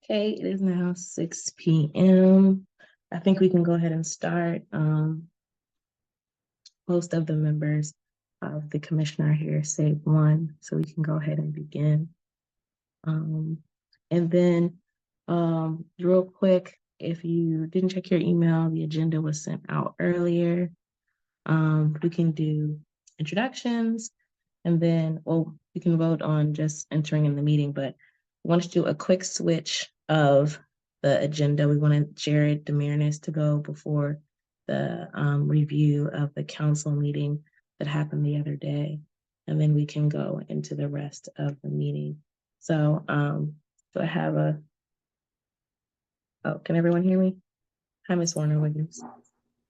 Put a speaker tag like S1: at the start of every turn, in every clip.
S1: Okay, it is now 6 p.m. I think we can go ahead and start. Most of the members of the commission are here, save one, so we can go ahead and begin. And then real quick, if you didn't check your email, the agenda was sent out earlier. We can do introductions, and then, we can vote on just entering in the meeting, but we want to do a quick switch of the agenda. We wanted Jared Demarinus to go before the review of the council meeting that happened the other day, and then we can go into the rest of the meeting. So, do I have can everyone hear me? Hi, Ms. Warner-Williams.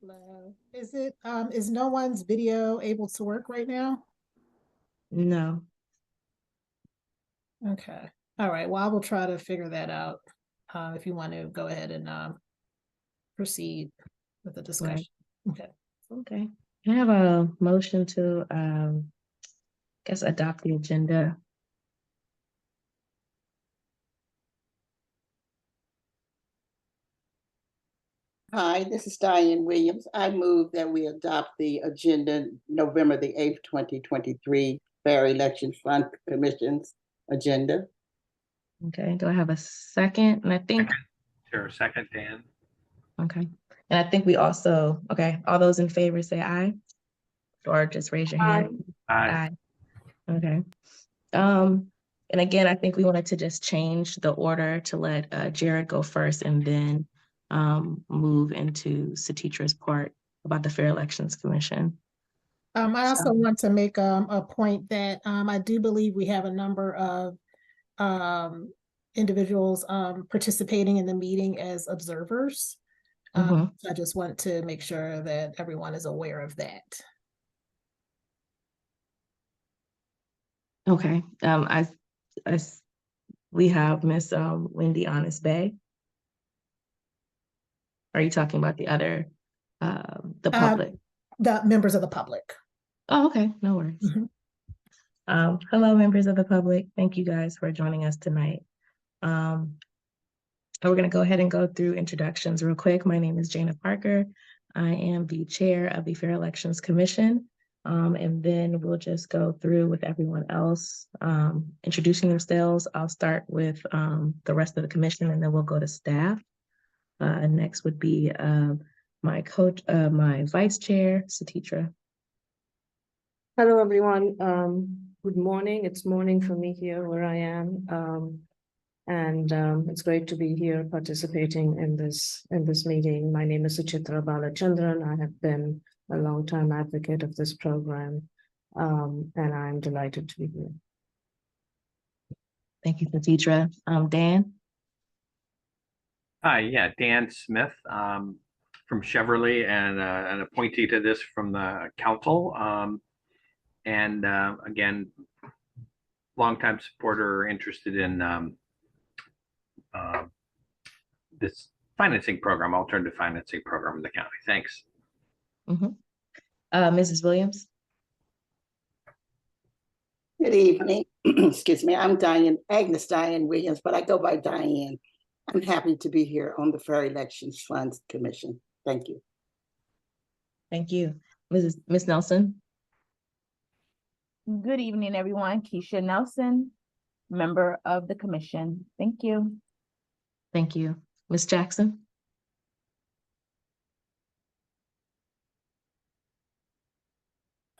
S2: Hello. Is no one's video able to work right now?
S1: No.
S2: Okay. All right. Well, I will try to figure that out. If you want to go ahead and proceed with the discussion. Right.
S1: Okay. Can I have a motion to adopt the agenda?
S3: Hi, this is Diane Williams. I move that we adopt the agenda November the 8th, 2023, Fair Election Fund Commission's agenda.
S1: Okay, do I have a second? And I think
S4: Sure, second, Dan.
S1: Okay. And I think we also, okay, all those in favor say aye, or just raise your hand.
S4: Aye.
S1: Okay. And again, I think we wanted to just change the order to let Jared go first and then move into Satitra's part about the Fair Elections Commission.
S2: I also want to make a point that I do believe we have a number of individuals participating in the meeting as observers. So I just want to make sure that everyone is aware of that.
S1: Okay. We have Miss Wendy Honest Bay. Are you talking about the other, the public?
S2: The members of the public.
S1: Oh, okay. No worries. Hello, members of the public. Thank you guys for joining us tonight. We're going to go ahead and go through introductions real quick. My name is Jana Parker. I am the chair of the Fair Elections Commission. And then we'll just go through with everyone else introducing themselves. I'll start with the rest of the commission, and then we'll go to staff. Next would be my vice chair, Satitra.
S5: Hello, everyone. Good morning. It's morning for me here where I am. And it's great to be here participating in this meeting. My name is Suchitra Balachandran. I have been a long-time advocate of this program, and I'm delighted to be here.
S1: Thank you, Satitra. Dan?
S4: Hi, yeah, Dan Smith from Chevrolet and an appointee to this from the council. Again, longtime supporter interested in this financing program, alternative financing program in the county. Thanks.
S1: Mrs. Williams.
S3: Good evening. Excuse me. I'm Agnes Diane Williams, but I go by Diane. I'm happy to be here on the Fair Elections Funds Commission. Thank you.
S1: Thank you. Miss Nelson.
S6: Good evening, everyone. Keisha Nelson, member of the commission. Thank you.
S1: Thank you. Ms. Jackson.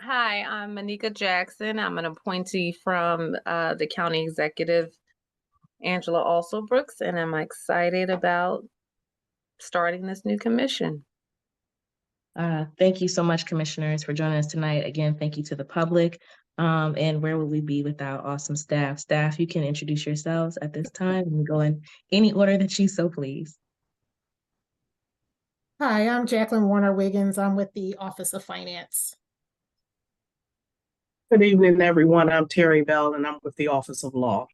S7: Hi, I'm Monica Jackson. I'm an appointee from the county executive, Angela Alsobrooks, and I'm excited about starting this new commission.
S1: Thank you so much, commissioners, for joining us tonight. Again, thank you to the public. And where would we be without awesome staff? Staff, you can introduce yourselves at this time and go in any order that you so please.
S2: Hi, I'm Jacqueline Warner-Wiggins. I'm with the Office of Finance.
S8: Good evening, everyone. I'm Terry Bell, and I'm with the Office of Law.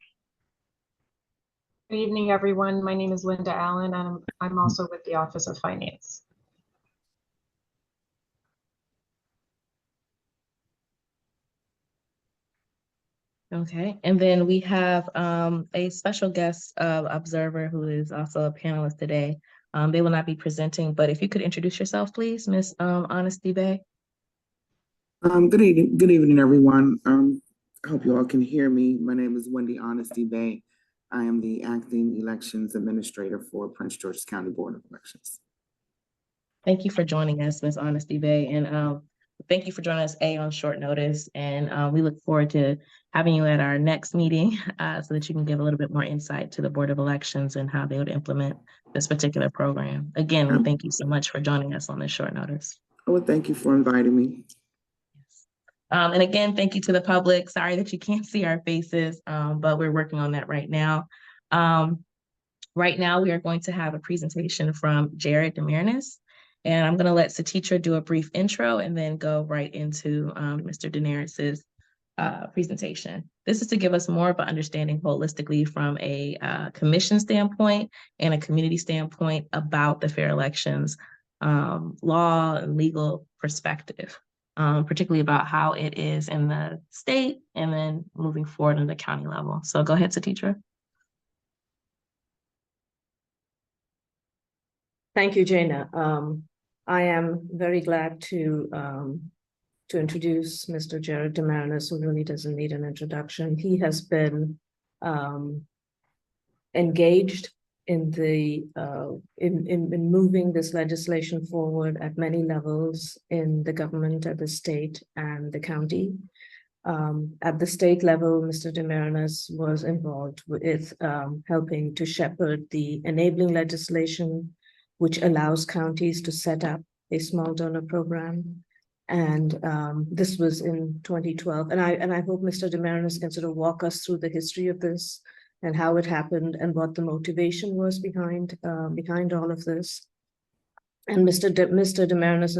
S9: Good evening, everyone. My name is Linda Allen, and I'm also with the Office of Finance.
S1: Okay, and then we have a special guest observer who is also a panelist today. They will not be presenting, but if you could introduce yourself, please, Miss Honesty Bay.
S10: Good evening, everyone. I hope you all can hear me. My name is Wendy Honesty Bay. I am the acting elections administrator for Prince George's County Board of Elections.
S1: Thank you for joining us, Miss Honesty Bay, and thank you for joining us on short notice. And we look forward to having you at our next meeting so that you can give a little bit more insight to the Board of Elections and how they would implement this particular program. Again, we thank you so much for joining us on this short notice.
S10: Well, thank you for inviting me.
S1: And again, thank you to the public. Sorry that you can't see our faces, but we're working on that right now. Right now, we are going to have a presentation from Jared Demarinis, and I'm going to let Satitra do a brief intro and then go right into Mr. Demarinis's presentation. This is to give us more of an understanding holistically from a commission standpoint and a community standpoint about the fair elections law and legal perspective. Particularly about how it is in the state and then moving forward in the county level. So go ahead, Satitra.
S5: Thank you, Jana. I am very glad to introduce Mr. Jared Demarinis, who really doesn't need an introduction. He has been engaged in the in moving this legislation forward at many levels in the government, at the state and the county. At the state level, Mr. Demarinis was involved with helping to shepherd the enabling legislation, which allows counties to set up a small donor program. And this was in 2012. And I hope Mr. Demarinis can sort of walk us through the history of this and how it happened and what the motivation was behind all of this. And Mr. Demarinis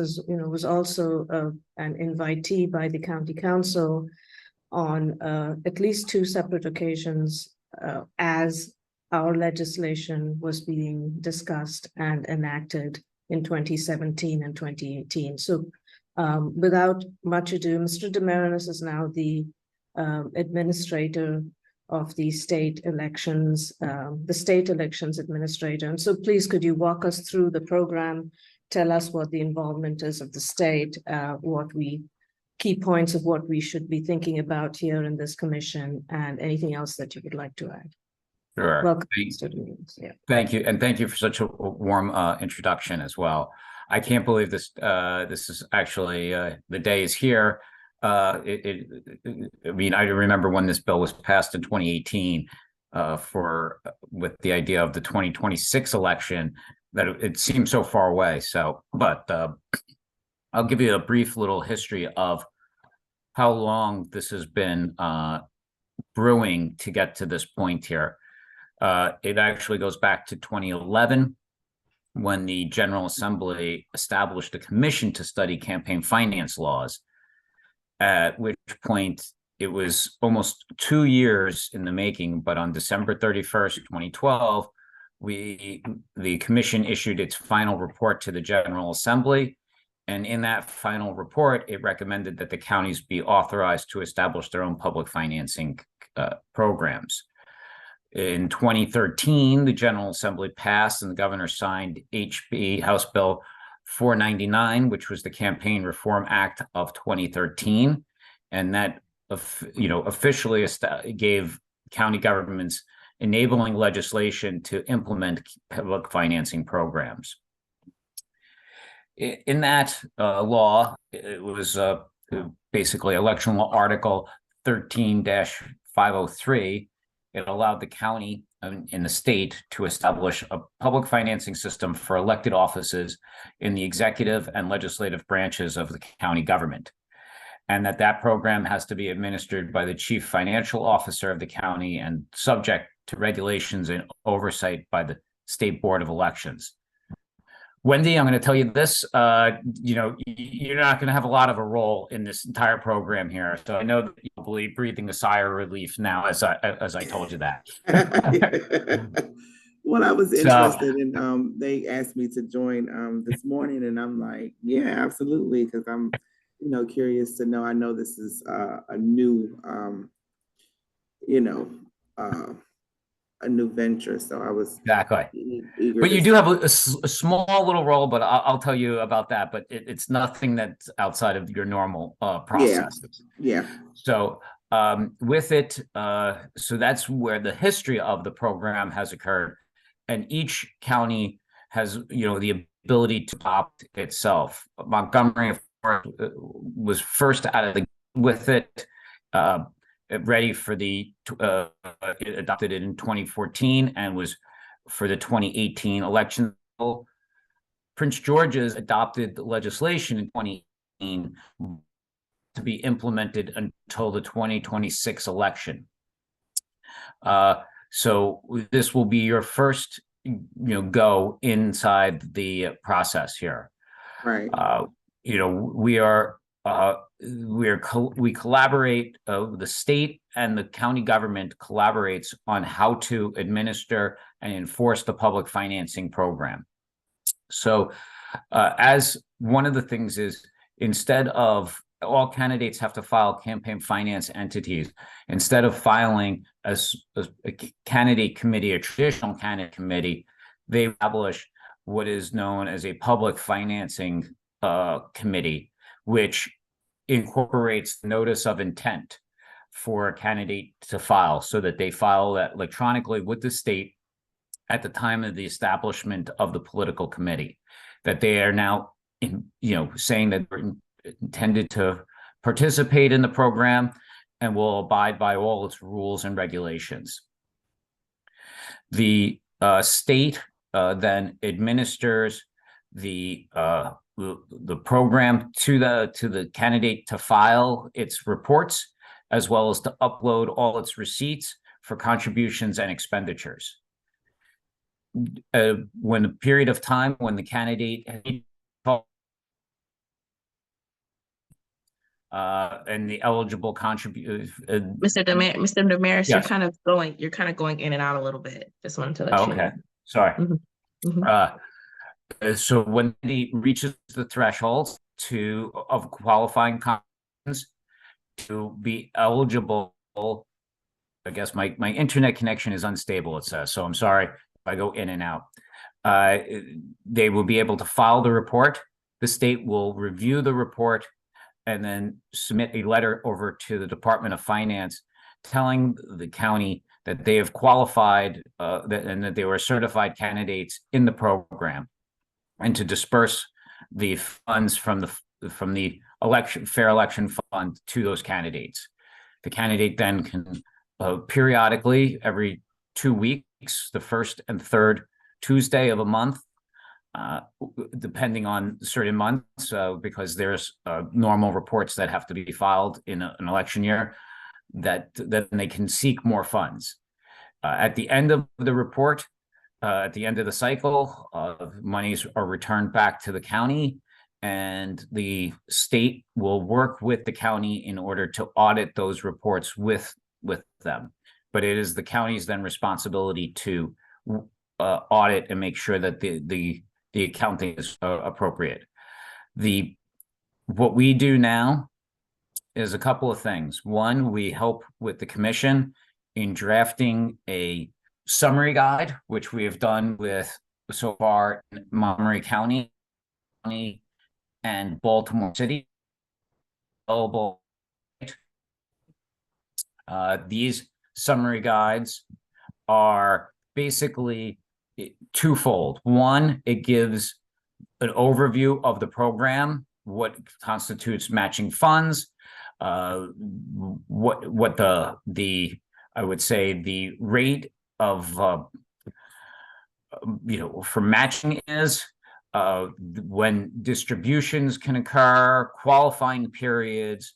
S5: was also an invitee by the county council on at least 2 separate occasions as our legislation was being discussed and enacted in 2017 and 2018. So without much ado, Mr. Demarinis is now the administrator of the state elections administrator. And so please, could you walk us through the program, tell us what the involvement is of the state, key points of what we should be thinking about here in this commission, and anything else that you would like to add.
S11: Sure.
S5: Welcome,
S11: Thank you, and thank you for such a warm introduction as well. I can't believe this. This is actually the day is here. I mean, I remember when this bill was passed in 2018 with the idea of the 2026 election, that it seemed so far away. So, but I'll give you a brief little history of how long this has been brewing to get to this point here. It actually goes back to 2011 when the General Assembly established a commission to study campaign finance laws, at which point it was almost 2 years in the making. But on December 31st, 2012, the commission issued its final report to the General Assembly. And in that final report, it recommended that the counties be authorized to establish their own public financing programs. In 2013, the General Assembly passed and the governor signed HB House Bill 499, which was the Campaign Reform Act of 2013. And that, officially gave county governments enabling legislation to implement public financing programs. In that law, it was basically Election Law Article 13-503. It allowed the county and the state to establish a public financing system for elected offices in the executive and legislative branches of the county government. And that program has to be administered by the chief financial officer of the county and subject to regulations and oversight by the State Board of Elections. Wendy, I'm going to tell you this, you're not going to have a lot of a role in this entire program here. So I know that you'll be breathing a sigh of relief now as I told you that.
S10: Well, I was interested and they asked me to join this morning and I'm like, yeah, absolutely. Because I'm, curious to know, I know this is a new you know, a new venture. So I was
S11: Exactly.
S10: eager
S11: But
S10: to
S11: you do have a small little role, but I'll tell you about that. But it's nothing that's outside of your normal processes.
S10: Yeah.
S11: So with it, so that's where the history of the program has occurred, and each county has, the ability to opt itself. Montgomery, of course, was first out of the with it, ready for it adopted it in 2014 and was for the 2018 election. Prince George's adopted the legislation in 2018 to be implemented until the 2026 election. So this will be your first, go inside the process here.
S10: Right.
S11: We collaborate. The state and the county government collaborates on how to administer and enforce the public financing program. So, as one of the things is, instead of all candidates have to file campaign finance entities, instead of filing as a candidate committee, a traditional candidate committee, they establish what is known as a public financing committee, which incorporates notice of intent for a candidate to file, so that they file that electronically with the state at the time of the establishment of the political committee, that they are now saying that they're intended to participate in the program and will abide by all its rules and regulations. The state then administers the program to the candidate to file its reports, as well as to upload all its receipts for contributions and expenditures. When a period of time when the candidate and the eligible
S1: Mr. Damaris,
S11: yes.
S1: you're kind of going in and out a little bit. Just wanted to let you know.
S11: Okay, sorry.
S1: Mm-hmm.
S11: So when he reaches the threshold of qualifying contributions to be eligible, I guess my internet connection is unstable, it says, so I'm sorry if I go in and out. They will be able to file the report. The state will review the report and then submit a letter over to the Department of Finance telling the county that they have qualified and that they were certified candidates in the program, and to disperse the funds from the fair election fund to those candidates. The candidate then can periodically, every 2 weeks, the first and third Tuesday of a month, depending on certain months, because there's normal reports that have to be filed in an election year, that they can seek more funds. At the end of the report, at the end of the cycle, monies are returned back to the county, and the state will work with the county in order to audit those reports with them. But it is the county's then responsibility to audit and make sure that the accounting is appropriate. What we do now is a couple of things. One, we help with the commission in drafting a summary guide, which we have done with so far in Montgomery County and Baltimore City. Available. These summary guides are basically twofold. One, it gives an overview of the program, what constitutes matching funds, what the I would say the rate of for matching is, when distributions can occur, qualifying periods,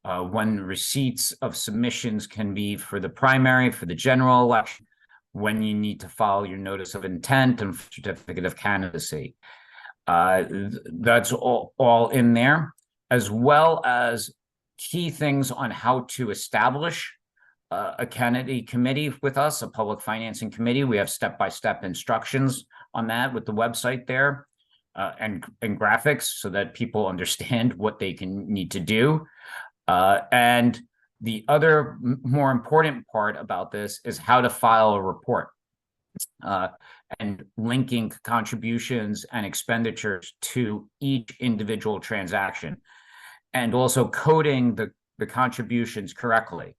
S11: when receipts of submissions can be for the primary, for the general election, when you need to file your notice of intent and certificate of candidacy. That's all in there, as well as key things on how to establish a candidate committee with us, a public financing committee. We have step-by-step instructions on that with the website there, and graphics, so that people understand what they need to do. And The other more important part about this is how to file a report and linking contributions and expenditures to each individual transaction, and also coding the contributions correctly.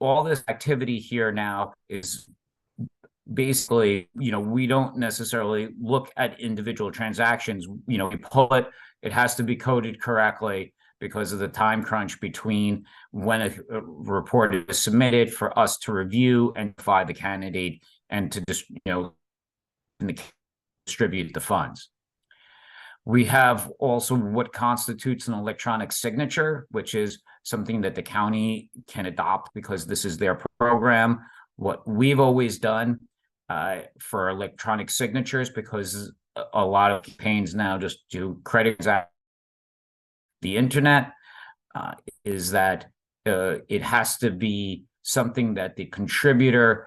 S11: All this activity here now is basically, we don't necessarily look at individual transactions. We pull it, it has to be coded correctly because of the time crunch between when a report is submitted for us to review and notify the candidate and to just, distribute the funds. We have also what constitutes an electronic signature, which is something that the county can adopt because this is their program. What we've always done for electronic signatures, because a lot of campaigns now just do credit the internet, is that it has to be something that the contributor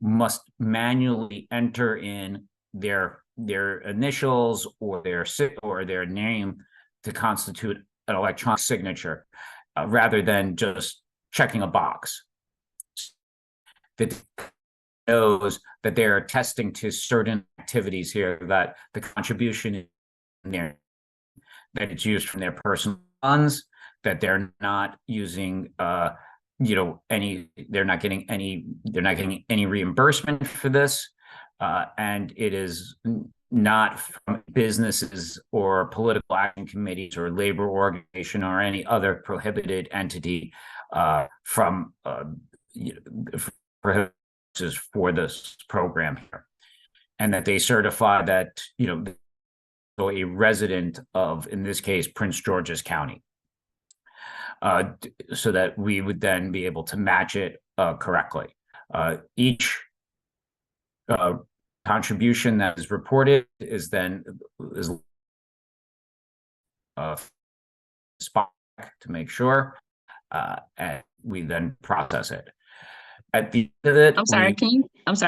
S11: must manually enter in their initials or their name to constitute an electronic signature, rather than just checking a box that knows that they're attesting to certain activities here, that the contribution is in there, that it's used from their personal funds, that they're not using they're not getting any reimbursement for this, and it is not from businesses or political action committees or labor organization or any other prohibited entity from for this program here, and that they certify that a resident of, in this case, Prince George's County, so that we would then be able to match it correctly. Each contribution that is reported is then spot to make sure, and we then process it. At the end of it,
S1: I'm sorry,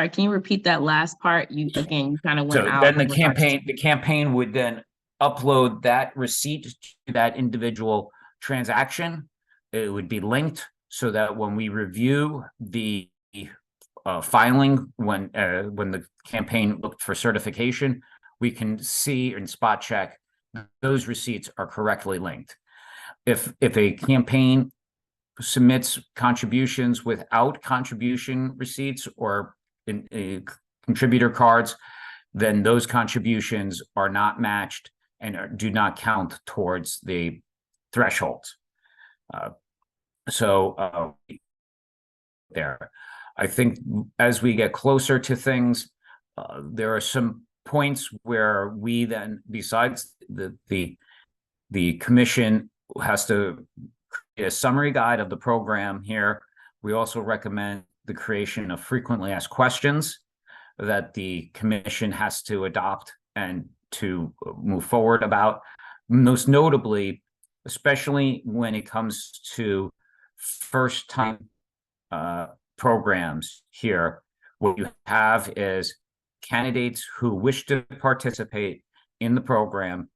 S1: can you repeat that last part? You kind of went out.
S11: So then the campaign would then upload that receipt to that individual transaction. It would be linked so that when we review the filing, when the campaign looked for certification, we can see and spot check those receipts are correctly linked. If a campaign submits contributions without contribution receipts or contributor cards, then those contributions are not matched and do not count towards the thresholds. There, I think as we get closer to things, there are some points where we then, besides the commission has to create a summary guide of the program here. We also recommend the creation of frequently asked questions that the commission has to adopt and to move forward about. Most notably, especially when it comes to first-time programs here, what you have is candidates who wish to participate in the program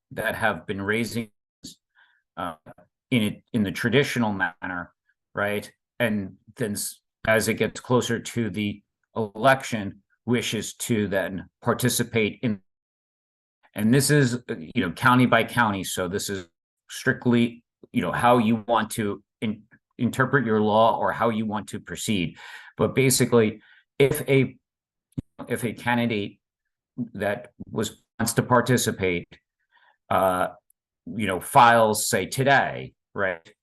S11: that have been raising in the traditional manner, right? And then as it gets closer to the election, wishes to then participate in, and this is, county by county. So this is strictly, how you want to interpret your law or how you want to proceed. But basically, if a candidate that wants to participate, files, say today, right?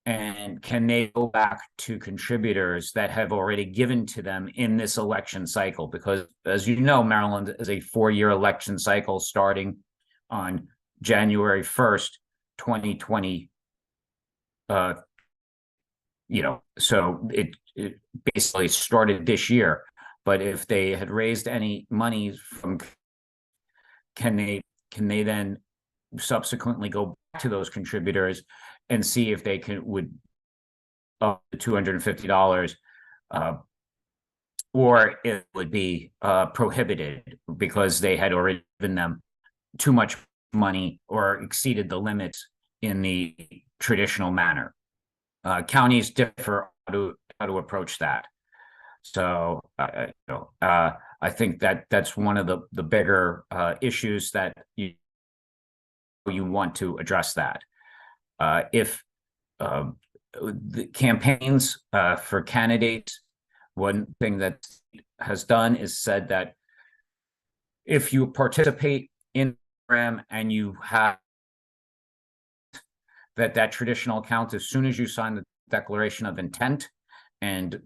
S11: And can they go back to contributors that have already given to them in this election cycle? Because as you know, Maryland is a 4-year election cycle starting on January 1st, 2020. So it basically started this year. But if they had raised any money from, can they then subsequently go back to those contributors and see if they would up to $250, or it would be prohibited because they had already given them too much money or exceeded the limits in the traditional manner. Counties differ how to approach that. So, I think that that's one of the bigger issues that you want to address that. If the campaigns for candidates, one thing that has done is said that if you participate in the program and you have that traditional account, as soon as you sign the declaration of intent and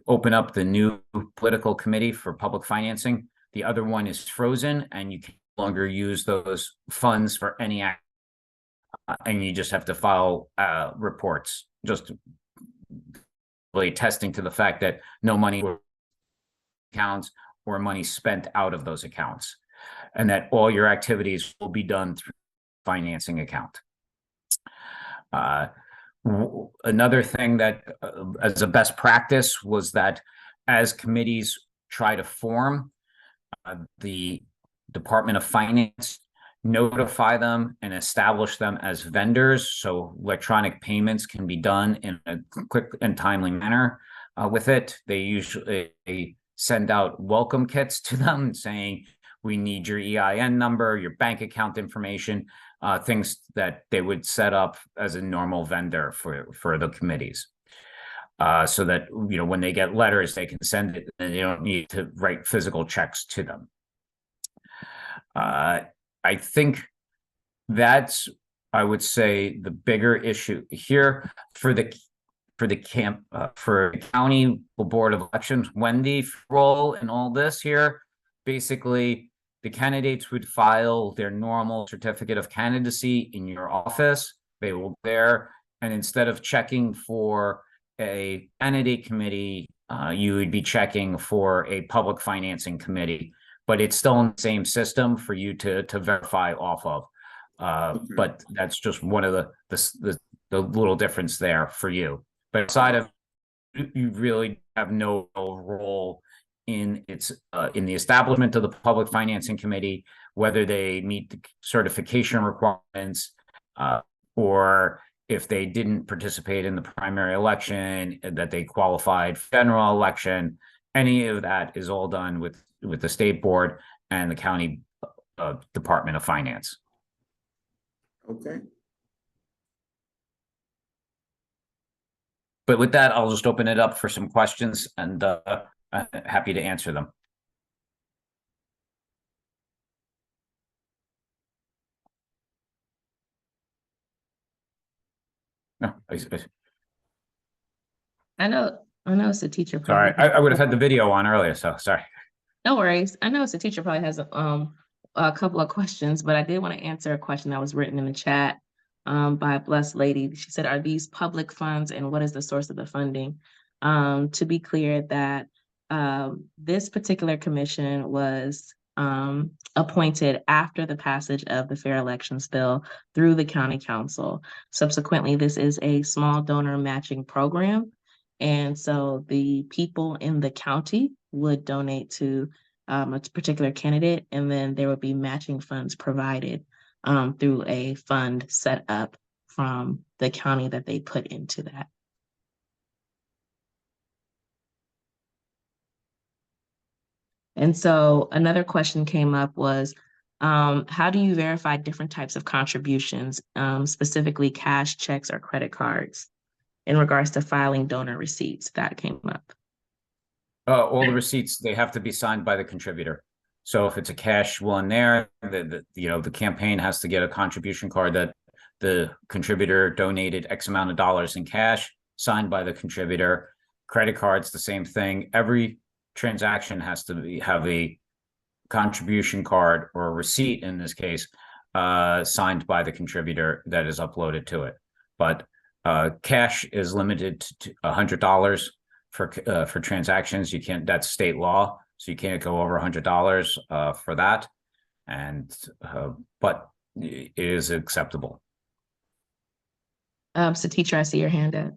S11: open up the new political committee for public financing, the other one is frozen and you can no longer use those funds for any act, and you just have to file reports, just really attesting to the fact that no money accounts or money spent out of those accounts, and that all your activities will be done through financing account. Another thing that as a best practice was that as committees try to form, the Department of Finance notify them and establish them as vendors, so electronic payments can be done in a quick and timely manner. With it, they usually send out welcome kits to them saying, we need your EIN number, your bank account information, things that they would set up as a normal vendor for the committees. So that, when they get letters, they can send it and they don't need to write physical checks to them. I think that's, I would say, the bigger issue here for the county board of elections. Wendy's role in all this here, basically, the candidates would file their normal certificate of candidacy in your office. They will there, and instead of checking for a candidate committee, you would be checking for a public financing committee. But it's still in the same system for you to verify off of. But that's just one of the little difference there for you. But aside of, you really have no role in in the establishment of the public financing committee, whether they meet the certification requirements, or if they didn't participate in the primary election, that they qualified for general election. Any of that is all done with the state board and the county Department of Finance.
S10: Okay.
S11: But with that, I'll just open it up for some questions, and I'm happy to answer them. No,
S1: I know it's a teacher.
S11: Sorry, I would have had the video on earlier, so sorry.
S1: No worries. I know it's a teacher probably has a couple of questions, but I did want to answer a question that was written in the chat by a blessed lady. She said, are these public funds and what is the source of the funding? To be clear, that this particular commission was appointed after the passage of the Fair Elections Bill through the county council. Subsequently, this is a small donor matching program. And so the people in the county would donate to a particular candidate, and then there would be matching funds provided through a fund set up from the county that they put into that. And so another question came up was, how do you verify different types of contributions, specifically cash, checks, or credit cards, in regards to filing donor receipts? That came up.
S11: All the receipts, they have to be signed by the contributor. So if it's a cash one there, the campaign has to get a contribution card that the contributor donated X amount of dollars in cash, signed by the contributor. Credit cards, the same thing. Every transaction has to have a contribution card, or a receipt in this case, signed by the contributor that is uploaded to it. But cash is limited to $100 for transactions. You can't, that's state law, so you can't go over $100 for that. And but it is acceptable.
S1: So teacher, I see your hand up.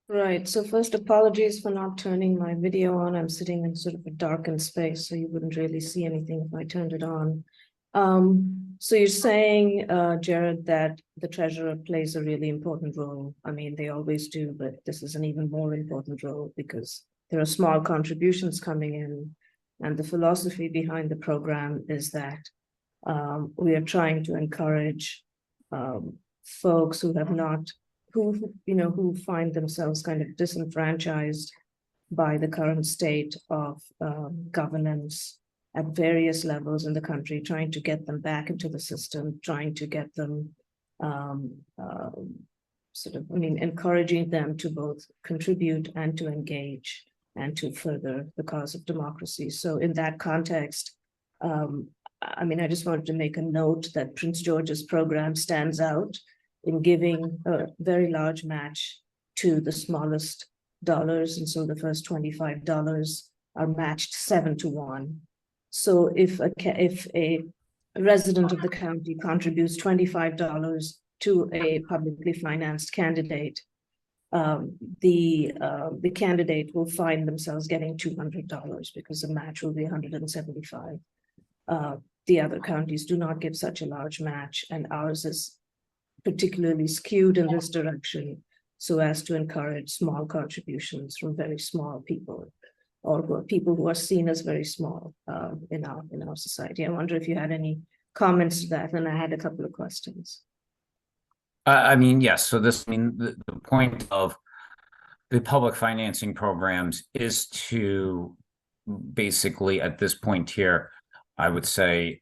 S5: Right, so first, apologies for not turning my video on. I'm sitting in sort of a darkened space, so you wouldn't really see anything if I turned it on. So you're saying, Jared, that the treasurer plays a really important role. I mean, they always do, but this is an even more important role because there are small contributions coming in. And the philosophy behind the program is that we are trying to encourage folks who have not, who find themselves kind of disenfranchised by the current state of governance at various levels in the country, trying to get them back into the system, trying to get them encouraging them to both contribute and to engage and to further the cause of democracy. So in that context, I just wanted to make a note that Prince George's program stands out in giving a very large match to the smallest dollars. And so the first $25 are matched 7-1. So if a resident of the county contributes $25 to a publicly financed candidate, the candidate will find themselves getting $200 because the match will be $175. The other counties do not give such a large match, and ours is particularly skewed in this direction so as to encourage small contributions from very small people, or people who are seen as very small in our society. I wonder if you had any comments to that, and I had a couple of questions.
S11: Yes. So the point of the public financing programs is to basically, at this point here, I would say,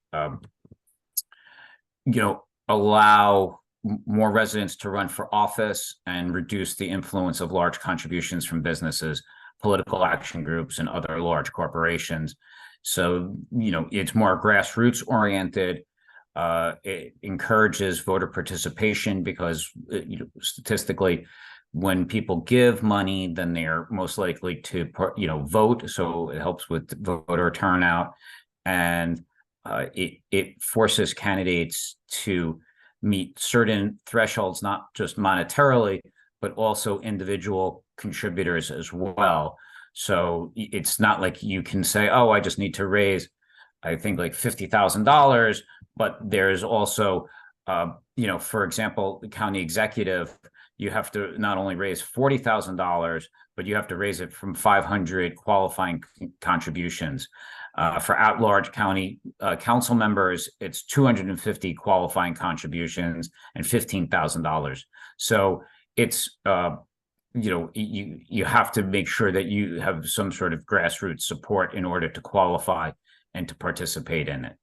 S11: allow more residents to run for office and reduce the influence of large contributions from businesses, political action groups, and other large corporations. So, it's more grassroots oriented. It encourages voter participation because, statistically, when people give money, then they're most likely to, vote. So it helps with voter turnout, and it forces candidates to meet certain thresholds, not just monetarily, but also individual contributors as well. So it's not like you can say, oh, I just need to raise, I think, like $50,000, but there's also, for example, the county executive, you have to not only raise $40,000, but you have to raise it from 500 qualifying contributions. For at-large county council members, it's 250 qualifying contributions and $15,000. So it's, you have to make sure that you have some sort of grassroots support in order to qualify and to participate in it.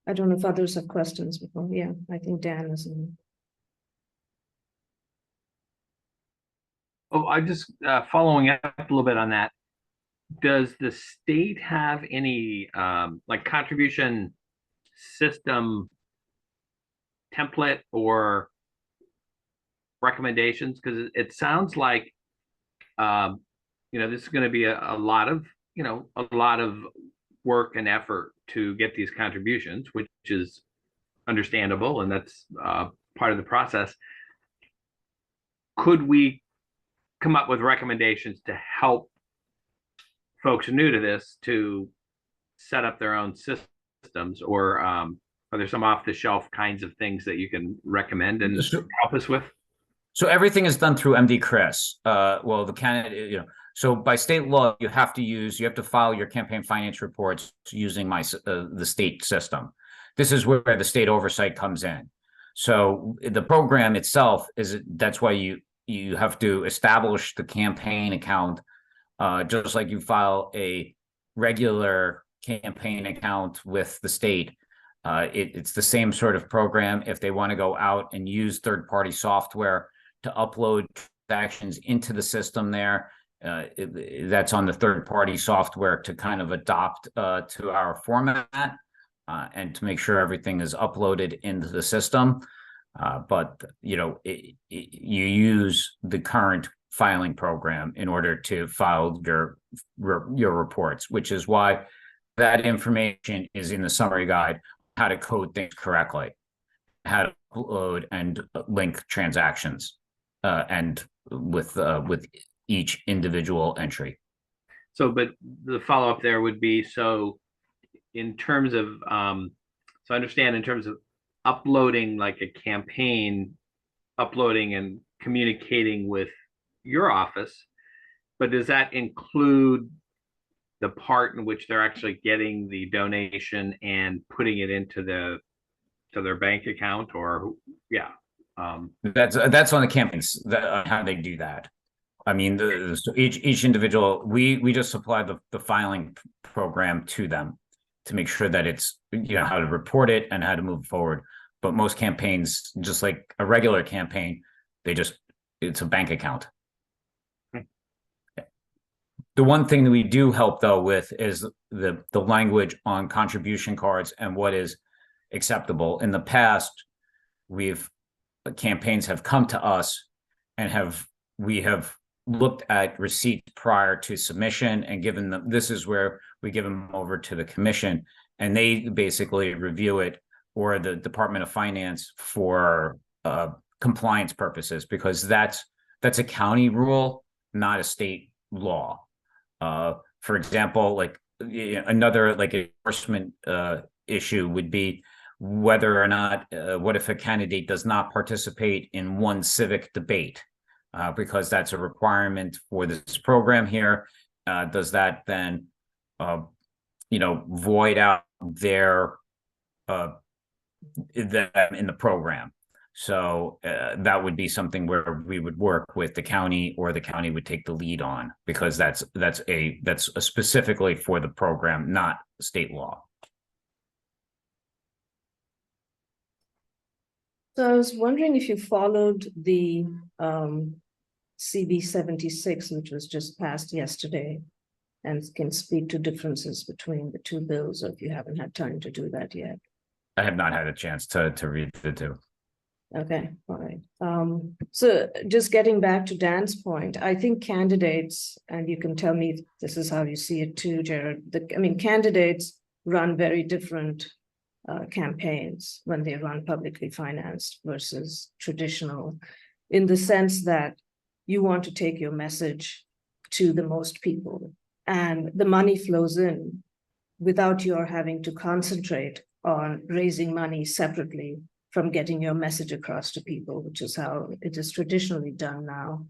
S5: I don't know if others have questions before. Yeah, I think Dan is in.
S4: Oh, I'm just following up a little bit on that. Does the state have any contribution system template or recommendations? Because it sounds like this is going to be a lot of work and effort to get these contributions, which is understandable, and that's part of the process. Could we come up with recommendations to help folks new to this to set up their own systems, or are there some off-the-shelf kinds of things that you can recommend and help us with?
S11: So everything is done through MD Chris. The candidate, so by state law, you have to file your campaign finance reports using the state system. This is where the state oversight comes in. So the program itself that's why you have to establish the campaign account, just like you file a regular campaign account with the state. It's the same sort of program. If they want to go out and use third-party software to upload transactions into the system there, that's on the third-party software to kind of adopt to our format and to make sure everything is uploaded into the system. But you use the current filing program in order to file your reports, which is why that information is in the summary guide, how to code things correctly, how to upload and link transactions, and with each individual entry.
S4: So, but the follow-up there would be, so in terms of, so I understand in terms of uploading like a campaign, uploading and communicating with your office, but does that include the part in which they're actually getting the donation and putting it into to their bank account, or yeah?
S11: That's on the campaigns, how they do that. I mean, so each individual, we just supply the filing program to them to make sure that it's, you know, how to report it and how to move forward. But most campaigns, just like a regular campaign, it's a bank account. The one thing that we do help though with is the language on contribution cards and what is acceptable. In the past, campaigns have come to us and we have looked at receipts prior to submission and given them, this is where we give them over to the commission and they basically review it, or the Department of Finance for compliance purposes, because that's a county rule, not a state law. For example, like another like enforcement issue would be whether or not, what if a candidate does not participate in one civic debate? Because that's a requirement for this program here. Does that then, void out their in the program? So that would be something where we would work with the county, or the county would take the lead on, because that's specifically for the program, not state law.
S5: So I was wondering if you followed the CB 76, which was just passed yesterday, and can speak to differences between the two bills, or if you haven't had time to do that yet.
S11: I have not had a chance to read the two.
S5: Okay, all right. So just getting back to Dan's point, I think candidates, and you can tell me if this is how you see it too, Jared. Candidates run very different campaigns when they run publicly financed versus traditional, in the sense that you want to take your message to the most people, and the money flows in without your having to concentrate on raising money separately from getting your message across to people, which is how it is traditionally done now.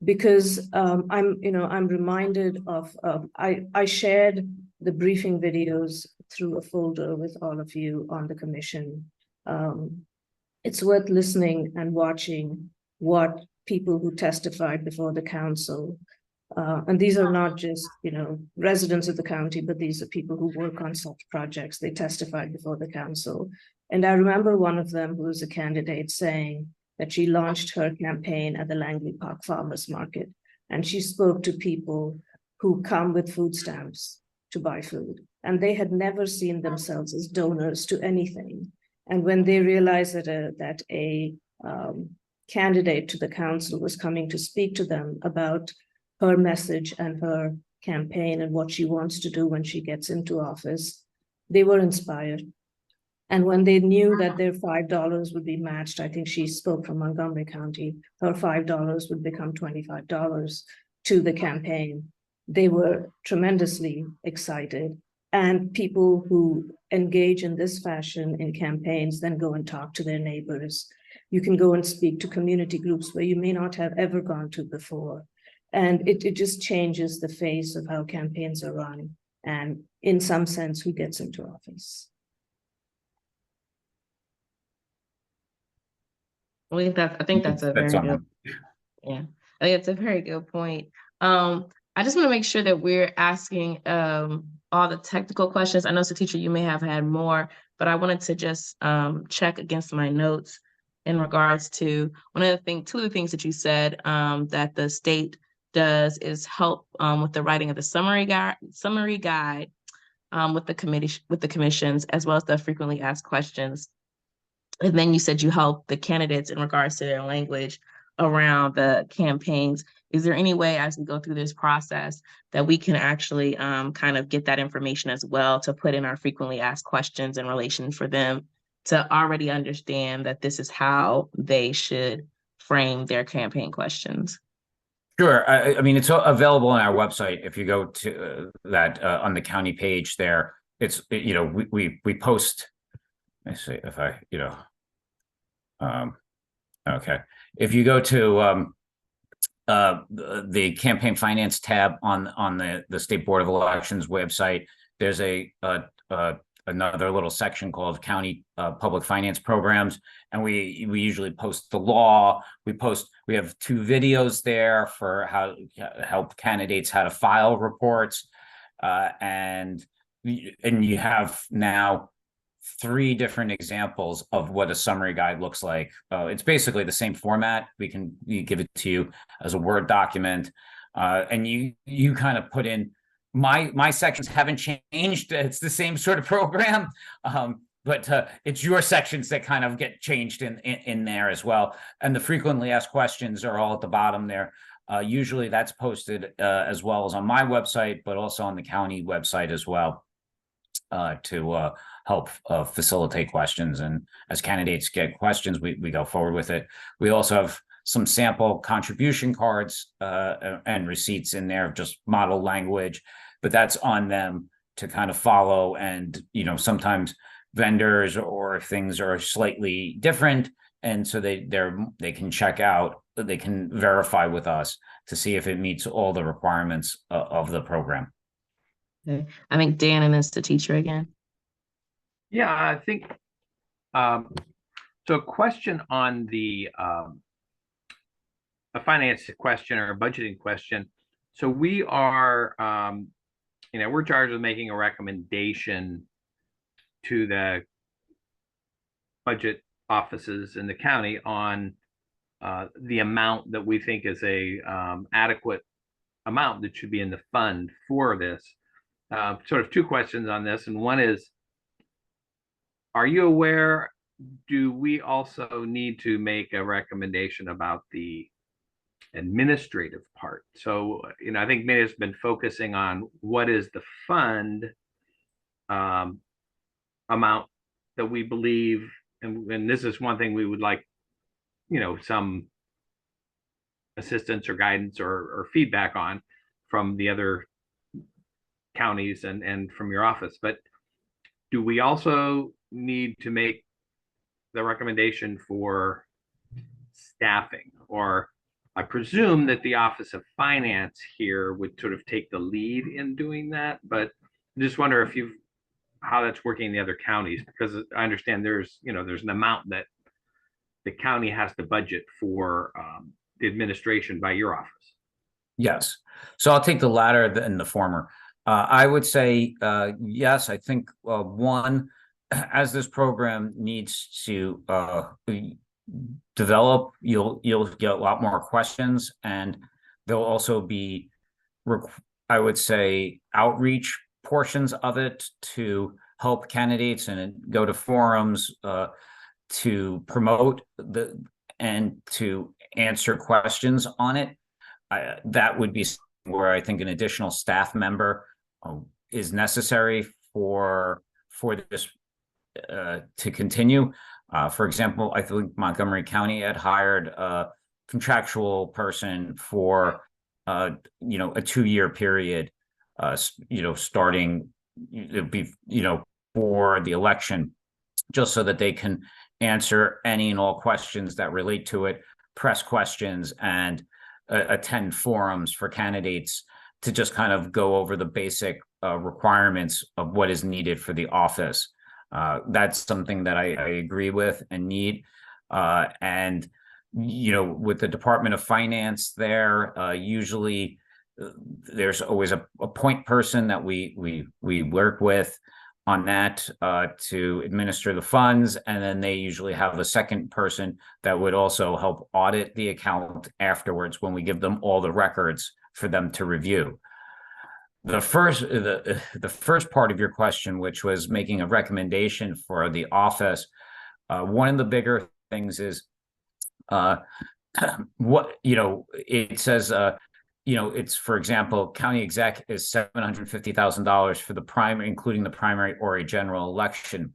S5: Because I'm reminded of, I shared the briefing videos through a folder with all of you on the commission. It's worth listening and watching what people who testified before the council, and these are not just, residents of the county, but these are people who work on such projects. They testified before the council. And I remember one of them, who was a candidate, saying that she launched her campaign at the Langley Park Farmers Market. And she spoke to people who come with food stamps to buy food. And they had never seen themselves as donors to anything. And when they realized that a candidate to the council was coming to speak to them about her message and her campaign and what she wants to do when she gets into office, they were inspired. And when they knew that their $5 would be matched, I think she spoke from Montgomery County, her $5 would become $25 to the campaign. They were tremendously excited. And people who engage in this fashion in campaigns then go and talk to their neighbors. You can go and speak to community groups where you may not have ever gone to before. And it just changes the face of how campaigns are run, and in some sense, who gets into office.
S1: I think that's a very good, yeah. I think it's a very good point. I just want to make sure that we're asking all the technical questions. I know, Sateetra, you may have had more, but I wanted to just check against my notes in regards to two of the things that you said that the state does is help with the writing of the summary guide with the commissions, as well as the frequently asked questions. And then you said you help the candidates in regards to their language around the campaigns. Is there any way, as we go through this process, that we can actually kind of get that information as well to put in our frequently asked questions in relation for them to already understand that this is how they should frame their campaign questions?
S11: Sure. I mean, it's available on our website. If you go to that on the county page there, you know, we post. Let me see if I, you know, okay. If you go to the campaign finance tab on the State Board of Elections website, there's another little section called County Public Finance Programs, and we usually post the law. We have 2 videos there for how to help candidates how to file reports, and you have now 3 different examples of what a summary guide looks like. It's basically the same format. We give it to you as a Word document, and you kind of put in. My sections haven't changed. It's the same sort of program, but it's your sections that kind of get changed in there as well. And the frequently asked questions are all at the bottom there. Usually that's posted as well as on my website, but also on the county website as well, to help facilitate questions. And as candidates get questions, we go forward with it. We also have some sample contribution cards and receipts in there of just model language, but that's on them to kind of follow. And, you know, sometimes vendors or things are slightly different. And so they can check out, they can verify with us to see if it meets all the requirements of the program.
S1: Okay. I think Dan is the teacher again.
S4: Yeah, I think, so a question on the, a finance question or a budgeting question. So we are, you know, we're charged with making a recommendation to the budget offices in the county on the amount that we think is a adequate amount that should be in the fund for this. Sort of 2 questions on this, and one is, are you aware, do we also need to make a recommendation about the administrative part? So, you know, I think Minnie has been focusing on what is the fund amount that we believe, and this is one thing we would like, you know, some assistance or guidance or feedback on from the other counties and from your office. But do we also need to make the recommendation for staffing? Or I presume that the Office of Finance here would sort of take the lead in doing that, but I just wonder if how that's working in the other counties, because I understand there's, you know, there's an amount that the county has to budget for the administration by your office.
S11: Yes. So I'll take the latter and the former. I would say, yes, I think one, as this program needs to develop, you'll get a lot more questions, and there'll also be, I would say, outreach portions of it to help candidates and go to forums to promote and to answer questions on it. That would be where I think an additional staff member is necessary for this to continue. For example, I think Montgomery County had hired a contractual person for you know, a 2-year period, you know, starting, it'd be, you know, for the election, just so that they can answer any and all questions that relate to it, press questions, and attend forums for candidates to just kind of go over the basic requirements of what is needed for the office. That's something that I agree with and need. And, you know, with the Department of Finance there, usually there's always a point person that we work with on that to administer the funds. And then they usually have a second person that would also help audit the account afterwards when we give them all the records for them to review. The first part of your question, which was making a recommendation for the office, one of the bigger things is what, you know, it says, you know, it's, for example, county exec is $750,000 for the primary, including the primary or a general election.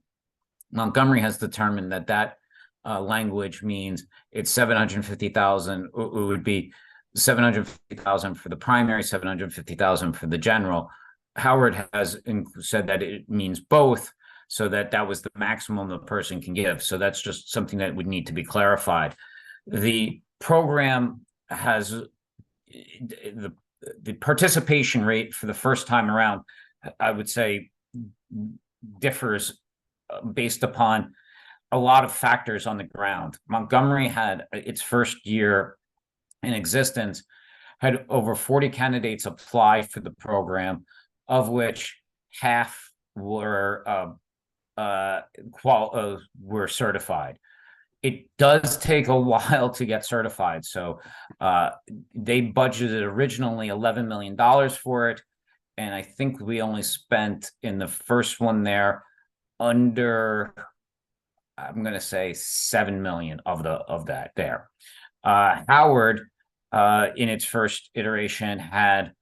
S11: Montgomery has determined that language means it's $750,000. It would be $750,000 for the primary, $750,000 for the general. Howard has said that it means both, so that was the maximum the person can give. So that's just something that would need to be clarified. The program has the participation rate for the first time around, I would say, differs based upon a lot of factors on the ground. Montgomery had its first year in existence, had over 40 candidates apply for the program, of which half were certified. It does take a while to get certified. So they budgeted originally $11 million for it. And I think we only spent in the first one there under, I'm going to say 7 million of that there. Howard, in its first iteration, had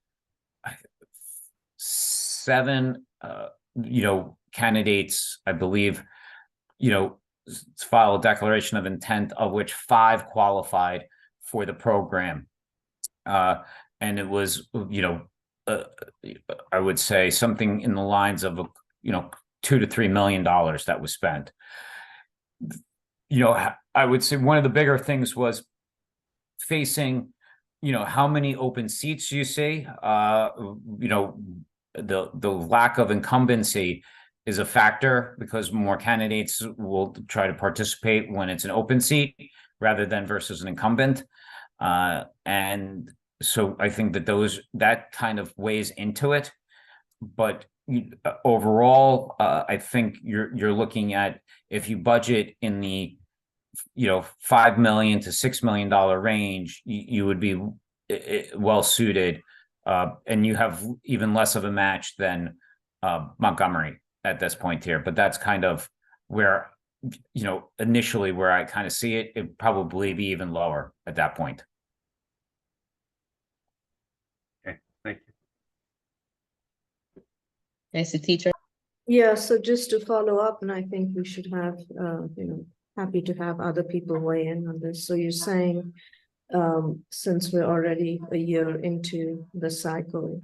S11: 7, candidates, I believe, file a declaration of intent, of which 5 qualified for the program. And it was, I would say something in the lines of, $2 to $3 million that was spent. I would say one of the bigger things was facing, how many open seats you see. The lack of incumbency is a factor, because more candidates will try to participate when it's an open seat rather than versus an incumbent. And so I think that kind of weighs into it. But overall, I think you're looking at, if you budget in the $5 million to $6 million range, you would be well suited, and you have even less of a match than Montgomery at this point here. But that's kind of where, initially where I kind of see it. It'd probably be even lower at that point.
S4: Okay, thank you.
S1: As a teacher.
S5: Yeah, so just to follow up, and I think we should have, happy to have other people weigh in on this. So you're saying, since we're already a year into the cycle,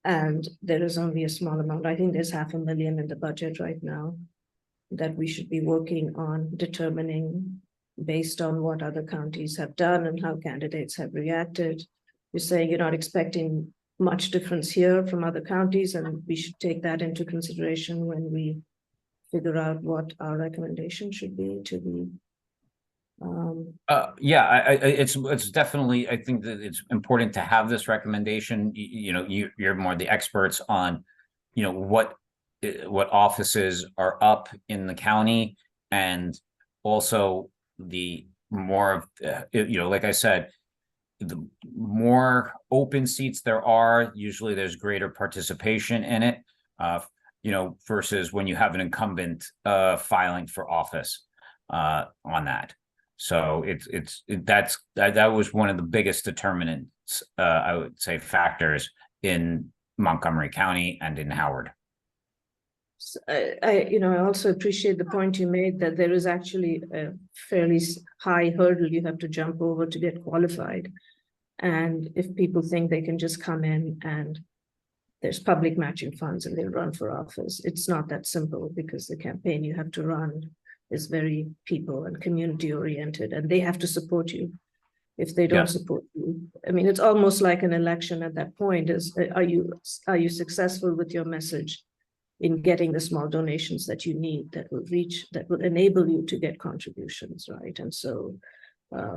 S5: and there is only a small amount, I think there's $500,000 in the budget right now that we should be working on determining based on what other counties have done and how candidates have reacted. You're saying you're not expecting much difference here from other counties, and we should take that into consideration when we figure out what our recommendation should be to the
S11: it's definitely, I think that it's important to have this recommendation. You're more the experts on, what offices are up in the county, and also the more of, like I said, the more open seats there are, usually there's greater participation in it, versus when you have an incumbent filing for office on that. So that was one of the biggest determinants, I would say, factors in Montgomery County and in Howard.
S5: I also appreciate the point you made that there is actually a fairly high hurdle you have to jump over to get qualified. And if people think they can just come in and there's public matching funds and they'll run for office, it's not that simple, because the campaign you have to run is very people and community oriented, and they have to support you. If they don't support you, I mean, it's almost like an election at that point. Are you successful with your message in getting the small donations that you need, that will enable you to get contributions, right? And so, I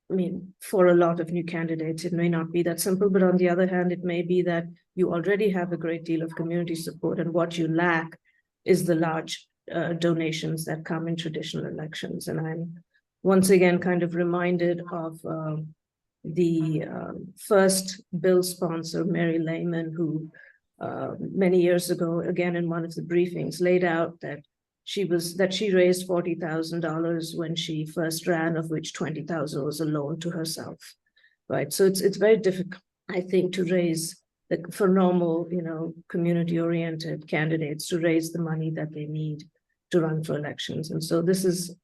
S5: mean, for a lot of new candidates, it may not be that simple, but on the other hand, it may be that you already have a great deal of community support, and what you lack is the large donations that come in traditional elections. And I'm once again kind of reminded of the first bill sponsor, Mary Lehman, who many years ago, again in one of the briefings, laid out that she raised $40,000 when she first ran, of which 20,000 was a loan to herself, right? So it's very difficult, I think, to raise for normal, community-oriented candidates to raise the money that they need to run for elections. And so this is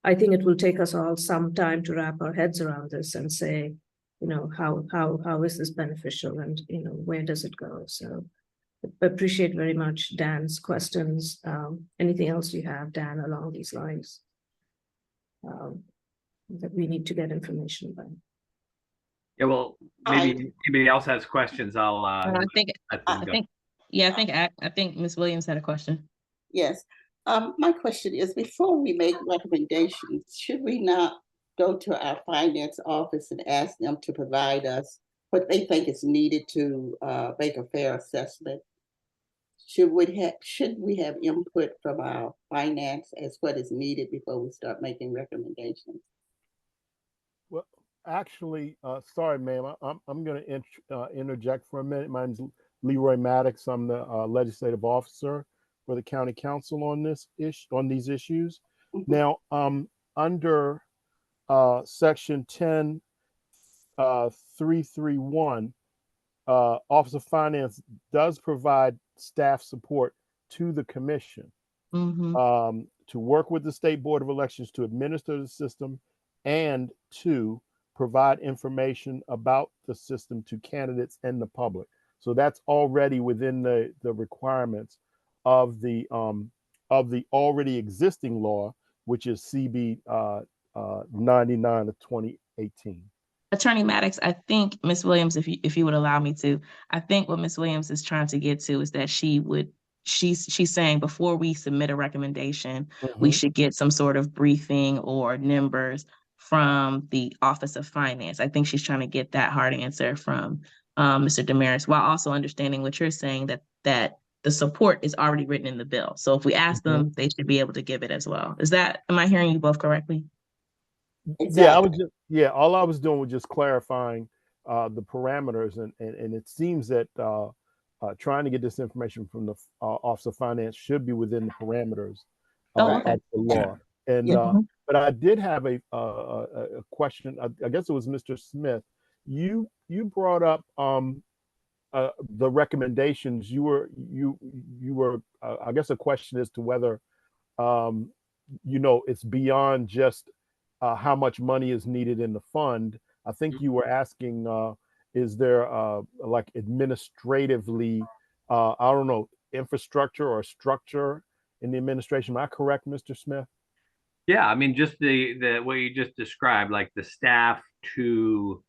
S5: I think it will take us all some time to wrap our heads around this and say, you know, how is this beneficial, and, you know, where does it go? So appreciate very much Dan's questions. Anything else you have, Dan, along these lines? That we need to get information about.
S4: Yeah, well, maybe anybody else has questions. I'll
S1: I think,
S4: let them go.
S1: I think Ms. Williams had a question.
S3: Yes. My question is, before we make recommendations, should we not go to our finance office and ask them to provide us what they think is needed to make a fair assessment? Should we have input from our finance as what is needed before we start making recommendations?
S12: Well, actually, sorry, ma'am, I'm going to interject for a minute. My name's Leroy Maddox. I'm the legislative officer for the county council on these issues. Now, under section 10.331, Office of Finance does provide staff support to the commission to work with the State Board of Elections to administer the system and to provide information about the system to candidates and the public. So that's already within the requirements of the already existing law, which is CB 99 of 2018.
S1: Attorney Maddox, I think Ms. Williams, if you would allow me to, I think what Ms. Williams is trying to get to is that she's saying before we submit a recommendation, we should get some sort of briefing or numbers from the Office of Finance. I think she's trying to get that hard answer from Mr. Damaris, while also understanding what you're saying, that the support is already written in the bill. So if we ask them, they should be able to give it as well. Am I hearing you both correctly?
S3: Exactly.
S12: All I was doing was just clarifying the parameters, and it seems that trying to get this information from the Office of Finance should be within the parameters of the law. And but I did have a question. I guess it was Mr. Smith. You brought up the recommendations. You were I guess a question as to whether it's beyond just how much money is needed in the fund. I think you were asking, is there like administratively, I don't know, infrastructure or structure in the administration? Am I correct, Mr. Smith?
S4: Yeah, I mean, just the what you just described, like the staff to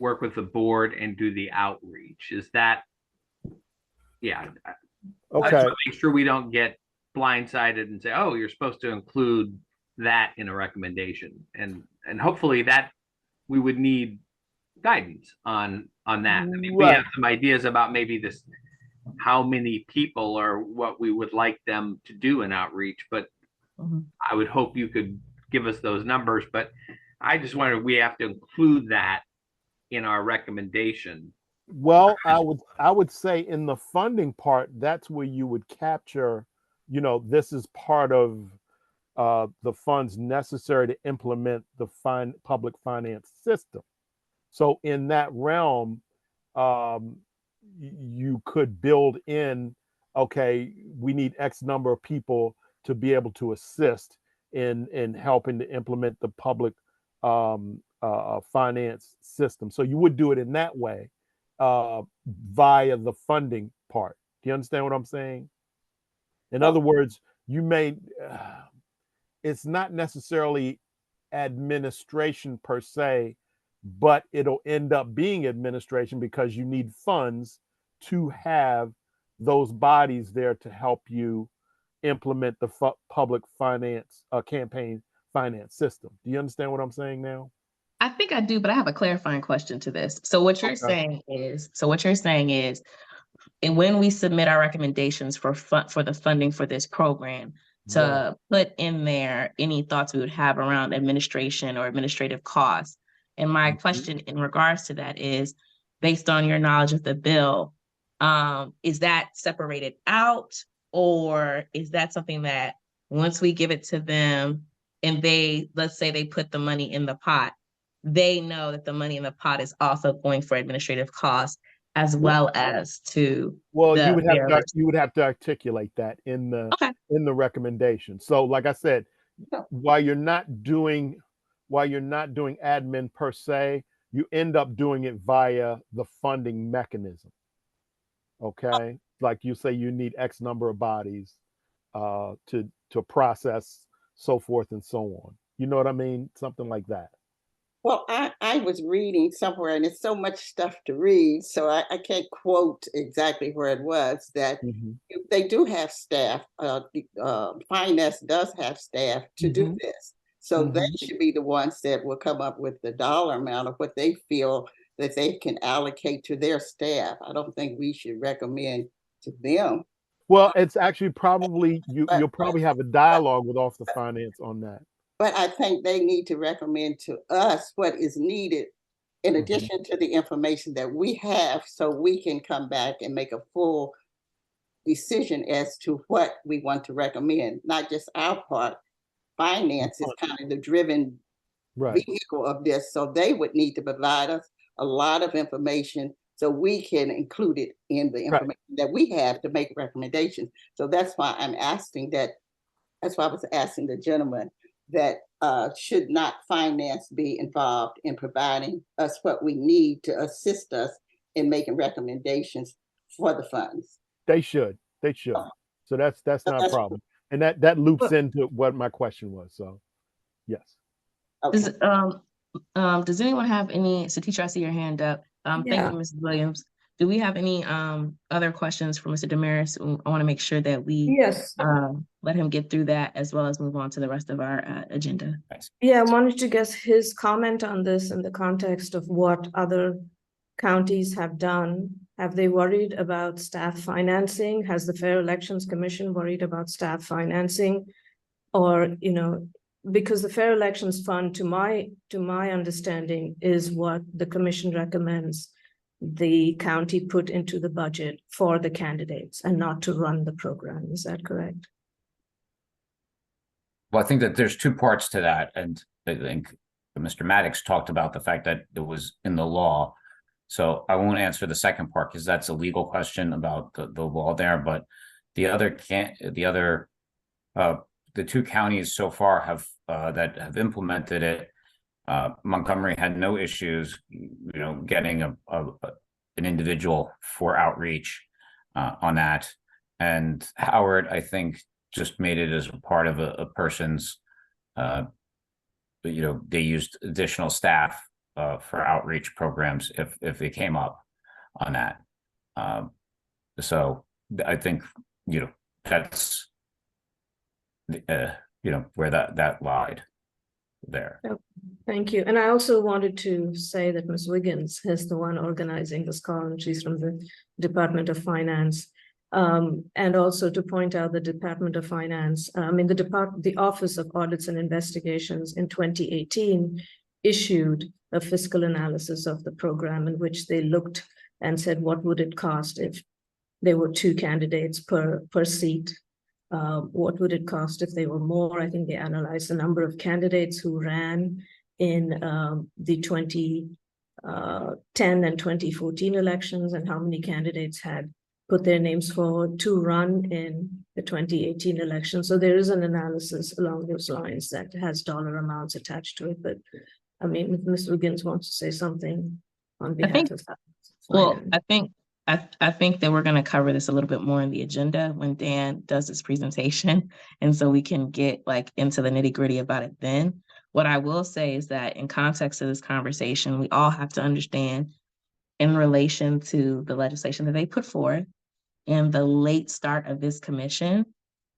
S4: work with the board and do the outreach. Is that, yeah.
S12: Okay.
S4: I just want to make sure we don't get blindsided and say, oh, you're supposed to include that in a recommendation. And hopefully that we would need guidance on that. I mean, we have some ideas about maybe this, how many people or what we would like them to do in outreach, but I would hope you could give us those numbers. But I just wonder, we have to include that in our recommendation.
S12: Well, I would say in the funding part, that's where you would capture, this is part of the funds necessary to implement the public finance system. So in that realm, you could build in, okay, we need X number of people to be able to assist in helping to implement the public finance system. So you would do it in that way via the funding part. Do you understand what I'm saying? In other words, you may, it's not necessarily administration per se, but it'll end up being administration because you need funds to have those bodies there to help you implement the public finance campaign finance system. Do you understand what I'm saying now?
S1: I think I do, but I have a clarifying question to this. So what you're saying is, and when we submit our recommendations for the funding for this program, to put in there any thoughts we would have around administration or administrative costs. And my question in regards to that is, based on your knowledge of the bill, is that separated out, or is that something that once we give it to them and let's say they put the money in the pot, they know that the money in the pot is also going for administrative costs as well as to
S12: you would have to articulate that in the recommendation. So like I said, while you're not doing admin per se, you end up doing it via the funding mechanism. Okay, like you say, you need X number of bodies to process, so forth and so on. You know what I mean? Something like that.
S3: Well, I was reading somewhere, and it's so much stuff to read, so I can't quote exactly where it was, that they do have staff. Finance does have staff to do this. So they should be the ones that will come up with the dollar amount of what they feel that they can allocate to their staff. I don't think we should recommend to them.
S12: Well, it's actually probably, you'll probably have a dialogue with Office of Finance on that.
S3: But I think they need to recommend to us what is needed in addition to the information that we have, so we can come back and make a full decision as to what we want to recommend, not just our part. Finance is kind of the driven vehicle of this, so they would need to provide us a lot of information so we can include it in the information that we have to make recommendations. So that's why I'm asking that, that's why I was asking the gentleman that should not finance be involved in providing us what we need to assist us in making recommendations for the funds?
S12: They should. So that's not a problem. And that loops into what my question was. So yes.
S3: Okay.
S1: Does anyone have any, so teacher, I see your hand up. Thank you, Mrs. Williams. Do we have any other questions for Mr. Damaris? I want to make sure that we let him get through that as well as move on to the rest of our agenda.
S5: Yeah, I wanted to guess his comment on this in the context of what other counties have done. Have they worried about staff financing? Has the Fair Elections Commission worried about staff financing? Or, you know, because the Fair Elections Fund, to my understanding, is what the commission recommends the county put into the budget for the candidates and not to run the program. Is that correct?
S11: Well, I think that there's two parts to that. And I think Mr. Maddox talked about the fact that it was in the law. So I won't answer the second part because that's a legal question about the law there. But the two counties so far have that have implemented it. Montgomery had no issues, getting an individual for outreach on that. And Howard, I think, just made it as a part of a person's, they used additional staff for outreach programs if they came up on that. So I think, that's, where that lied there.
S5: Thank you. And I also wanted to say that Ms. Wiggins is the one organizing this call, and she's from the Department of Finance. And also to point out the Department of Finance, the Office of Audits and Investigations in 2018 issued a fiscal analysis of the program in which they looked and said, what would it cost if there were 2 candidates per seat? What would it cost if they were more? I think they analyzed the number of candidates who ran in the 2010 and 2014 elections and how many candidates had put their names forward to run in the 2018 election. So there is an analysis along those lines that has dollar amounts attached to it. But I mean, if Ms. Wiggins wants to say something on behalf of that.
S1: Well, I think that we're going to cover this a little bit more in the agenda when Dan does his presentation. And so we can get into the nitty gritty about it then. What I will say is that in context of this conversation, we all have to understand in relation to the legislation that they put forth and the late start of this commission,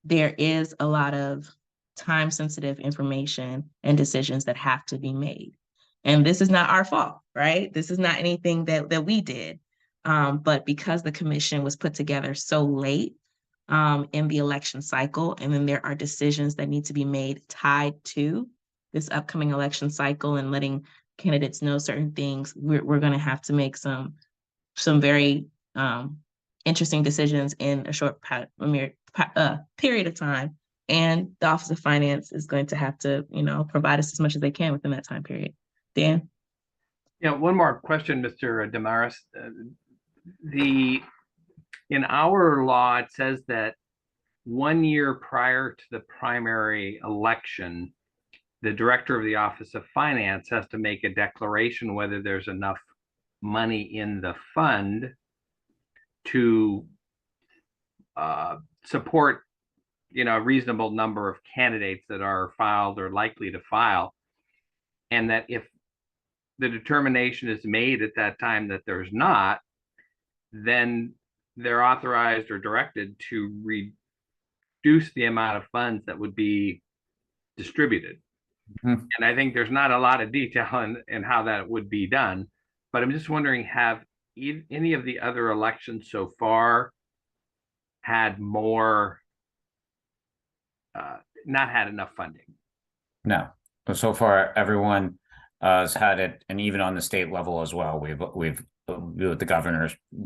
S1: there is a lot of time-sensitive information and decisions that have to be made. And this is not our fault, right? This is not anything that we did. But because the commission was put together so late in the election cycle, and then there are decisions that need to be made tied to this upcoming election cycle and letting candidates know certain things, we're going to have to make some very interesting decisions in a short period of time. And the Office of Finance is going to have to, provide us as much as they can within that time period. Dan?
S4: Yeah, one more question, Mr. Damaris. In our law, it says that 1 year prior to the primary election, the director of the Office of Finance has to make a declaration whether there's enough money in the fund to support, a reasonable number of candidates that are filed or likely to file. And that if the determination is made at that time that there's not, then they're authorized or directed to reduce the amount of funds that would be distributed.
S11: Mhm.
S4: And I think there's not a lot of detail in how that would be done, but I'm just wondering, have any of the other elections so far had more, not had enough funding?
S11: No, but so far everyone has had it, and even on the state level as well. We've with the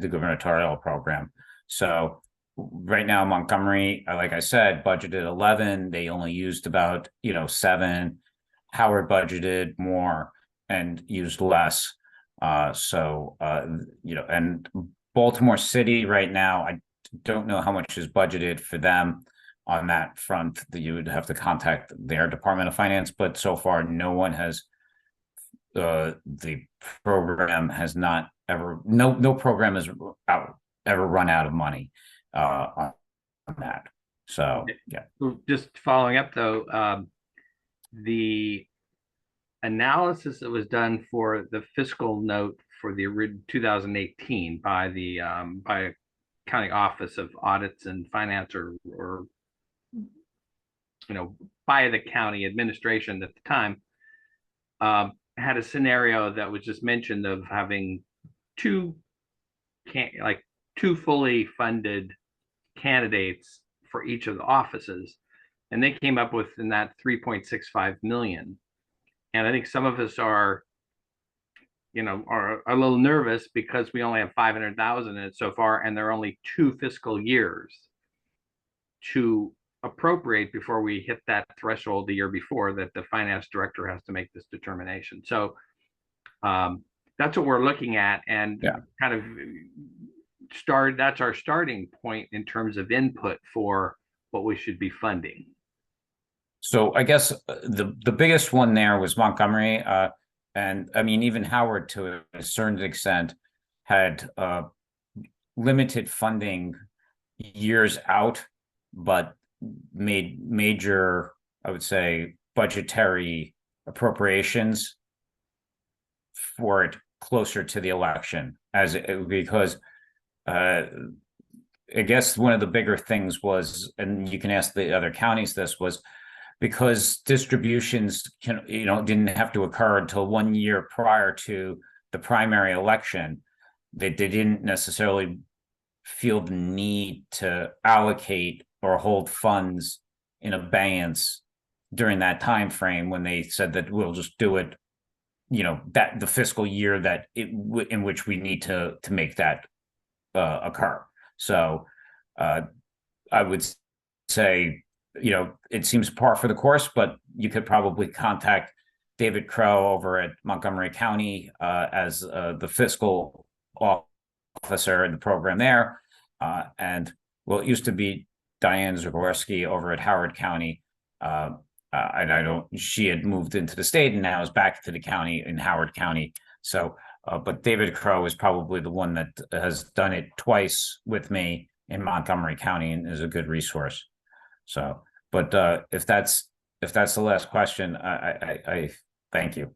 S11: gubernatorial program. So right now Montgomery, like I said, budgeted 11. They only used about 7. Howard budgeted more and used less. And Baltimore City right now, I don't know how much is budgeted for them on that front. That you would have to contact their Department of Finance, but so far no one has. The program has not ever. No program has ever run out of money on that. So yeah.
S4: Just following up though, the analysis that was done for the fiscal note for the 2018 by the by County Office of Audits and Finance, or by the county administration at the time, had a scenario that was just mentioned of having two fully funded candidates for each of the offices, and they came up with in that 3.65 million. And I think some of us are a little nervous because we only have 500,000 in it so far, and there are only 2 fiscal years to appropriate before we hit that threshold the year before that the finance director has to make this determination. So that's what we're looking at, and kind of that's our starting point in terms of input for what we should be funding.
S11: So I guess the biggest one there was Montgomery, and I mean even Howard to a certain extent had limited funding years out, but made major, I would say, budgetary appropriations for it closer to the election, because I guess one of the bigger things was, and you can ask the other counties this, was because distributions didn't have to occur until 1 year prior to the primary election. They didn't necessarily feel the need to allocate or hold funds in abeyance during that time frame when they said that we'll just do it, that the fiscal year that in which we need to make that occur. So I would say, it seems par for the course, but you could probably contact David Crow over at Montgomery County as the fiscal officer in the program there. And it used to be Diane Zagorski over at Howard County. She had moved into the state and now is back to the county in Howard County. So, but David Crow is probably the one that has done it twice with me in Montgomery County and is a good resource. So, but if that's the last question, I thank you.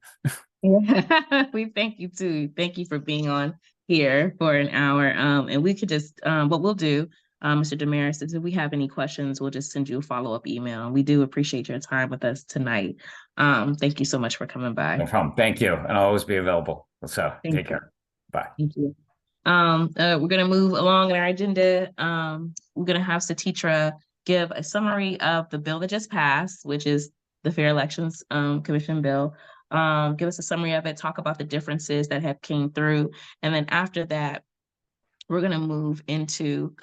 S1: Yeah, we thank you too. Thank you for being on here for an hour. And we could just, what we'll do, Mr. Damaris, is if we have any questions, we'll just send you a follow-up email. We do appreciate your time with us tonight. Thank you so much for coming by.
S11: No problem. Thank you. And I'll always be available. So take care. Bye.
S1: Thank you. We're going to move along in our agenda. We're going to have Satitra give a summary of the bill that just passed, which is the Fair Elections Commission bill. Give us a summary of it, talk about the differences that have came through. And then after that, we're going to move into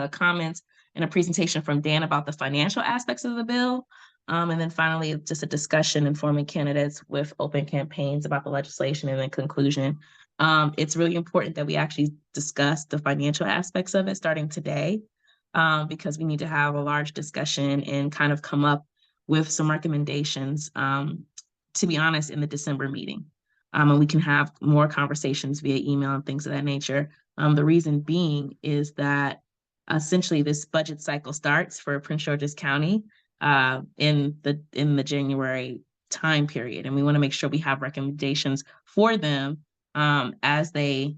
S1: comments and a presentation from Dan about the financial aspects of the bill. And then finally, just a discussion informing candidates with open campaigns about the legislation, and then conclusion. It's really important that we actually discuss the financial aspects of it starting today. because we need to have a large discussion and kind of come up with some recommendations, to be honest, in the December meeting. And we can have more conversations via email and things of that nature. The reason being is that essentially this budget cycle starts for Prince George's County in the January time period. And we want to make sure we have recommendations for them as they,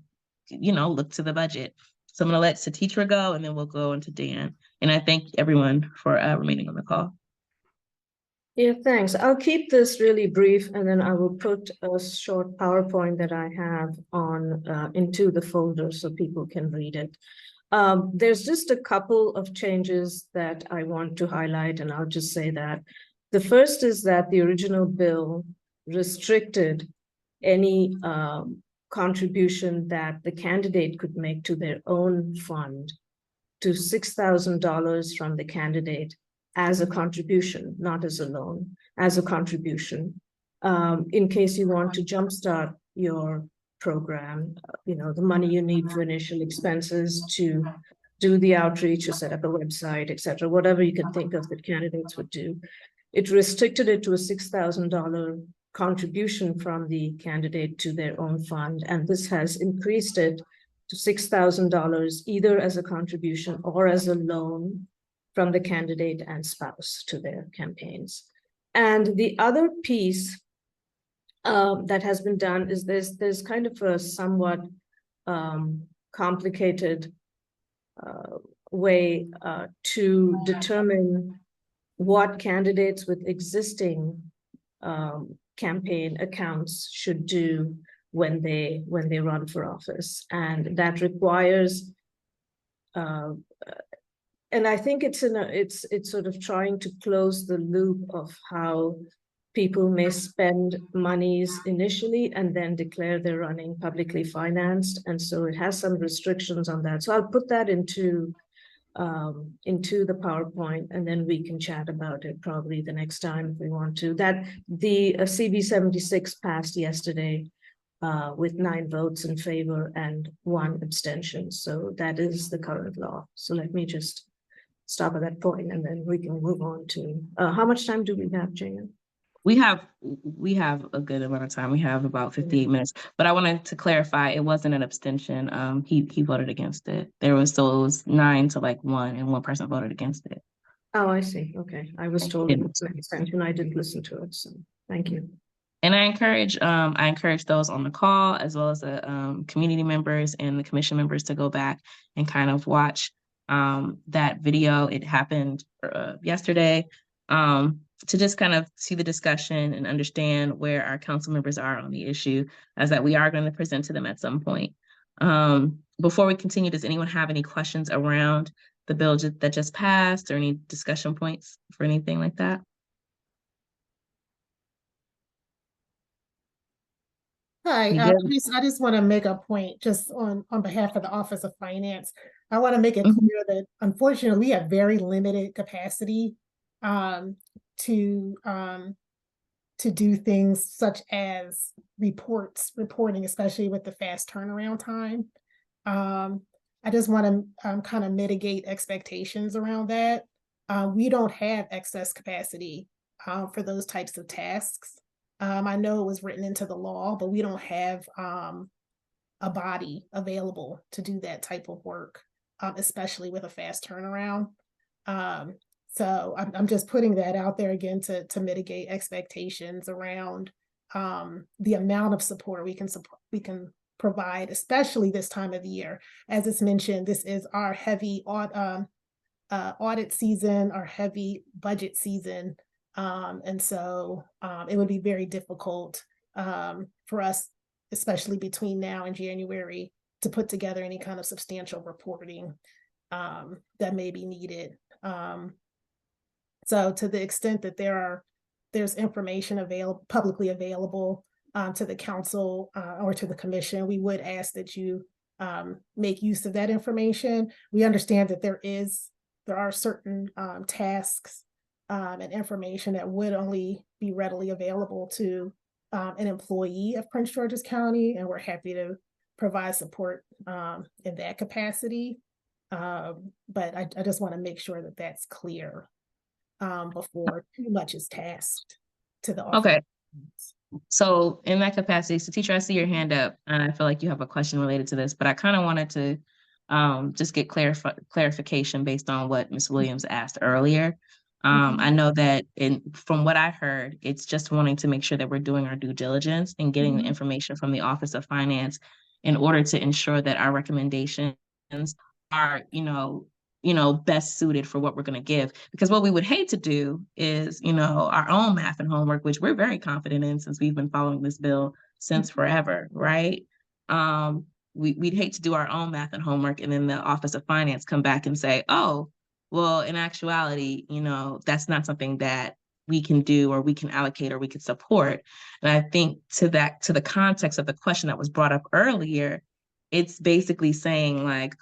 S1: look to the budget. So I'm going to let Satitra go, and then we'll go into Dan. And I thank everyone for remaining on the call.
S5: Yeah, thanks. I'll keep this really brief, and then I will put a short PowerPoint that I have on into the folder so people can read it. There's just a couple of changes that I want to highlight, and I'll just say that. The first is that the original bill restricted any contribution that the candidate could make to their own fund to $6,000 from the candidate as a contribution, not as a loan, as a contribution, in case you want to jumpstart your program, the money you need for initial expenses to do the outreach or set up a website, et cetera, whatever you can think of that candidates would do. It restricted it to a $6,000 contribution from the candidate to their own fund, and this has increased it to $6,000 either as a contribution or as a loan from the candidate and spouse to their campaigns. And the other piece that has been done is there's kind of a somewhat complicated way to determine what candidates with existing campaign accounts should do when they run for office, and that requires and I think it's sort of trying to close the loop of how people may spend monies initially and then declare they're running publicly financed, and so it has some restrictions on that. So I'll put that into the PowerPoint, and then we can chat about it probably the next time if we want to. That the CB 76 passed yesterday with 9 votes in favor and 1 abstention. So that is the current law. So let me just stop at that point, and then we can move on to how much time do we have, Jan?
S1: We have a good amount of time. We have about 58 minutes, but I wanted to clarify it wasn't an abstention. He voted against it. It was 9 to 1, and 1 person voted against it.
S5: Oh, I see. Okay. I was told it was an abstention. I didn't listen to it. So thank you.
S1: And I encourage those on the call as well as the community members and the commission members to go back and kind of watch that video. It happened yesterday, to just kind of see the discussion and understand where our council members are on the issue, as that we are going to present to them at some point. Before we continue, does anyone have any questions around the bill that just passed, or any discussion points for anything like that?
S2: Hi, I just want to make a point just on behalf of the Office of Finance. I want to make it clear that unfortunately we have very limited capacity to do things such as reporting, especially with the fast turnaround time. I just want to kind of mitigate expectations around that. We don't have excess capacity for those types of tasks. I know it was written into the law, but we don't have a body available to do that type of work, especially with a fast turnaround. So I'm just putting that out there again to mitigate expectations around the amount of support we can provide, especially this time of year. As it's mentioned, this is our heavy audit season, our heavy budget season. And so it would be very difficult for us, especially between now and January, to put together any kind of substantial reporting that may be needed. So to the extent that there's information publicly available to the council or to the commission, we would ask that you make use of that information. We understand that there are certain tasks and information that would only be readily available to an employee of Prince George's County, and we're happy to provide support in that capacity. But I just want to make sure that that's clear before too much is tasked to the office.
S1: Okay. So in that capacity, so teacher, I see your hand up, and I feel like you have a question related to this, but I kind of wanted to just get clarification based on what Ms. Williams asked earlier. I know that from what I heard, it's just wanting to make sure that we're doing our due diligence and getting the information from the Office of Finance in order to ensure that our recommendations are, best suited for what we're going to give. Because what we would hate to do is, our own math and homework, which we're very confident in since we've been following this bill since forever, right? We'd hate to do our own math and homework, and then the Office of Finance come back and say, oh, well, in actuality, that's not something that we can do or we can allocate or we can support. And I think to the context of the question that was brought up earlier, it's basically saying like,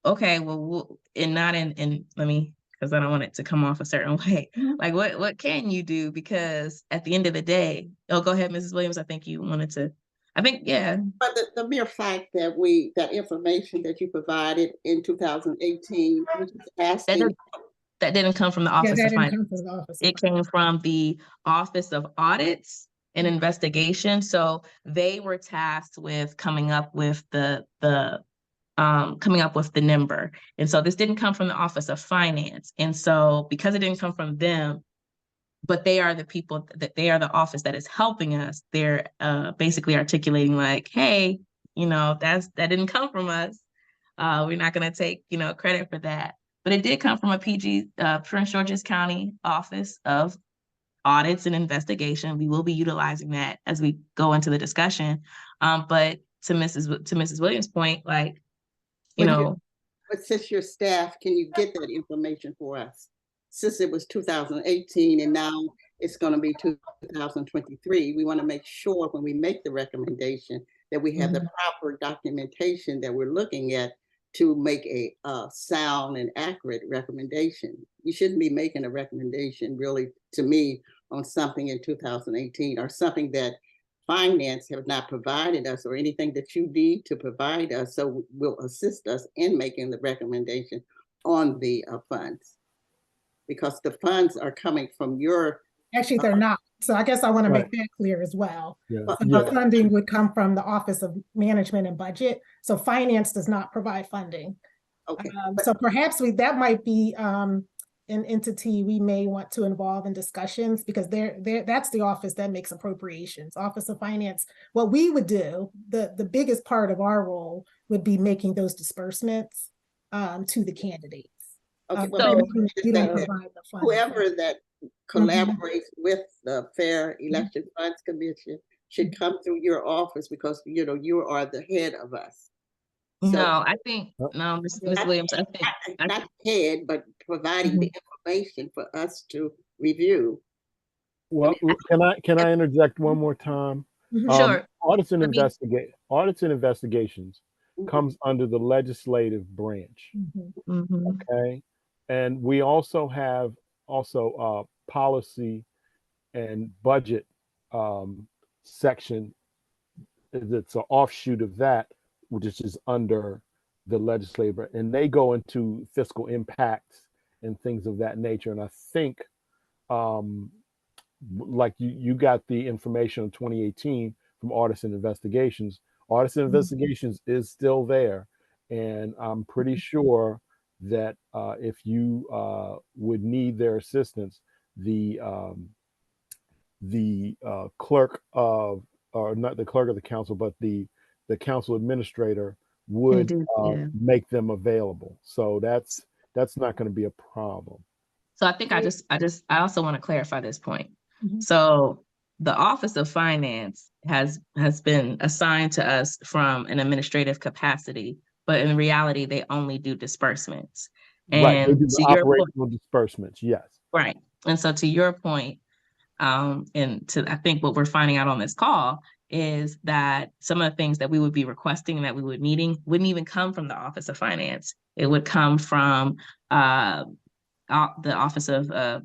S1: okay, well, and not in let me, because I don't want it to come off a certain way. Like, what can you do? Because at the end of the day, oh, go ahead, Mrs. Williams. I think you wanted to. I think, yeah.
S3: But the mere fact that that information that you provided in 2018, which is asking.
S1: That didn't come from the Office of Finance. It came from the Office of Audits and Investigation. So they were tasked with coming up with the number. And so this didn't come from the Office of Finance. And so because it didn't come from them, but they are the people that they are the office that is helping us, they're basically articulating like, hey, that didn't come from us. We're not going to take, credit for that. But it did come from a Prince George's County Office of Audits and Investigation. We will be utilizing that as we go into the discussion. But to Mrs. Williams' point, like,
S3: But since your staff, can you get that information for us? Since it was 2018 and now it's going to be 2023, we want to make sure when we make the recommendation that we have the proper documentation that we're looking at to make a sound and accurate recommendation. You shouldn't be making a recommendation really, to me, on something in 2018 or something that Finance have not provided us or anything that you need to provide us, so will assist us in making the recommendation on the funds. Because the funds are coming from your...
S2: Actually, they're not. So I guess I want to make that clear as well. The funding would come from the Office of Management and Budget. So Finance does not provide funding.
S3: Okay.
S2: So perhaps that might be an entity we may want to involve in discussions, because that's the office that makes appropriations. Office of Finance, what we would do, the biggest part of our role would be making those disbursements to the candidates.
S3: Okay, whoever that collaborates with the Fair Election Funds Commission should come through your office, because you are the head of us. So,
S1: no, I think Ms. Williams, I think
S3: not head, but providing the information for us to review.
S12: Well, can I interject one more time?
S1: Sure.
S12: Audits and investigations comes under the legislative branch. Okay. And we also have policy and budget section that's an offshoot of that, which is under the legislature, and they go into fiscal impacts and things of that nature. And I think like you got the information of 2018 from Audits and Investigations. Audits and Investigations is still there, and I'm pretty sure that if you would need their assistance, the clerk of, or not the clerk of the council, but the council administrator would make them available. So that's not going to be a problem.
S1: So I think I also want to clarify this point. So the Office of Finance has been assigned to us from an administrative capacity, but in reality, they only do disbursements. And
S12: right, they do the operational disbursements, yes.
S1: Right. And so to your point, and I think what we're finding out on this call is that some of the things that we would be requesting and that we would needing wouldn't even come from the Office of Finance. It would come from the Office of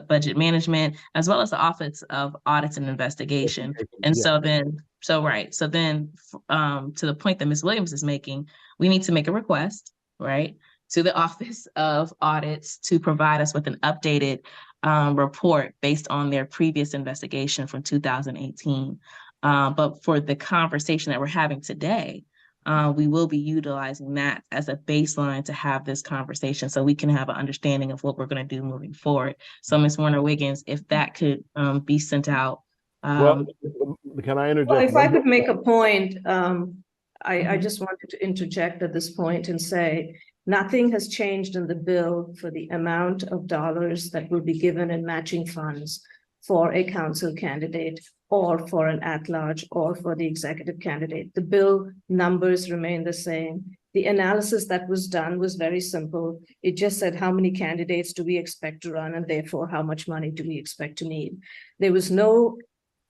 S1: Budget Management, as well as the Office of Audits and Investigation. And so then to the point that Ms. Williams is making, we need to make a request, right, to the Office of Audits to provide us with an updated report based on their previous investigation from 2018. But for the conversation that we're having today, we will be utilizing that as a baseline to have this conversation so we can have an understanding of what we're going to do moving forward. So Ms. Warner-Wiggins, if that could be sent out.
S12: Well, can I interject?
S5: Well, if I could make a point, I
S1: Mhm.
S5: just wanted to interject at this point and say, nothing has changed in the bill for the amount of dollars that will be given in matching funds for a council candidate or for an at-large or for the executive candidate. The bill numbers remain the same. The analysis that was done was very simple. It just said how many candidates do we expect to run and therefore how much money do we expect to need. There was no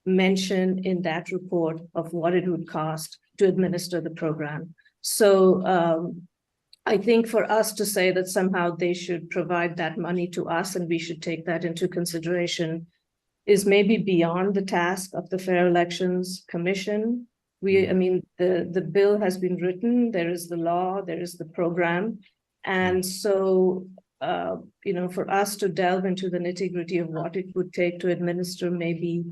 S5: mention in that report of what it would cost to administer the program. So I think for us to say that somehow they should provide that money to us and we should take that into consideration is maybe beyond the task of the Fair Elections Commission. I mean, the bill has been written, there is the law, there is the program. And so, for us to delve into the nitty-gritty of what it would take to administer maybe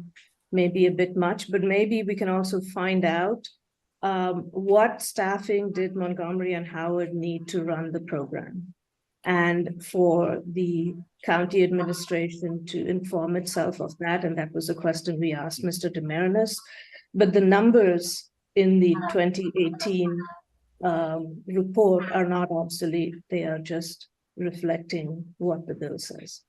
S5: a bit much, but maybe we can also find out what staffing did Montgomery and Howard need to run the program, and for the county administration to inform itself of that. And that was a question we asked Mr. Demarinis. But the numbers in the 2018 report are not obsolete. They are just reflecting what the bill says.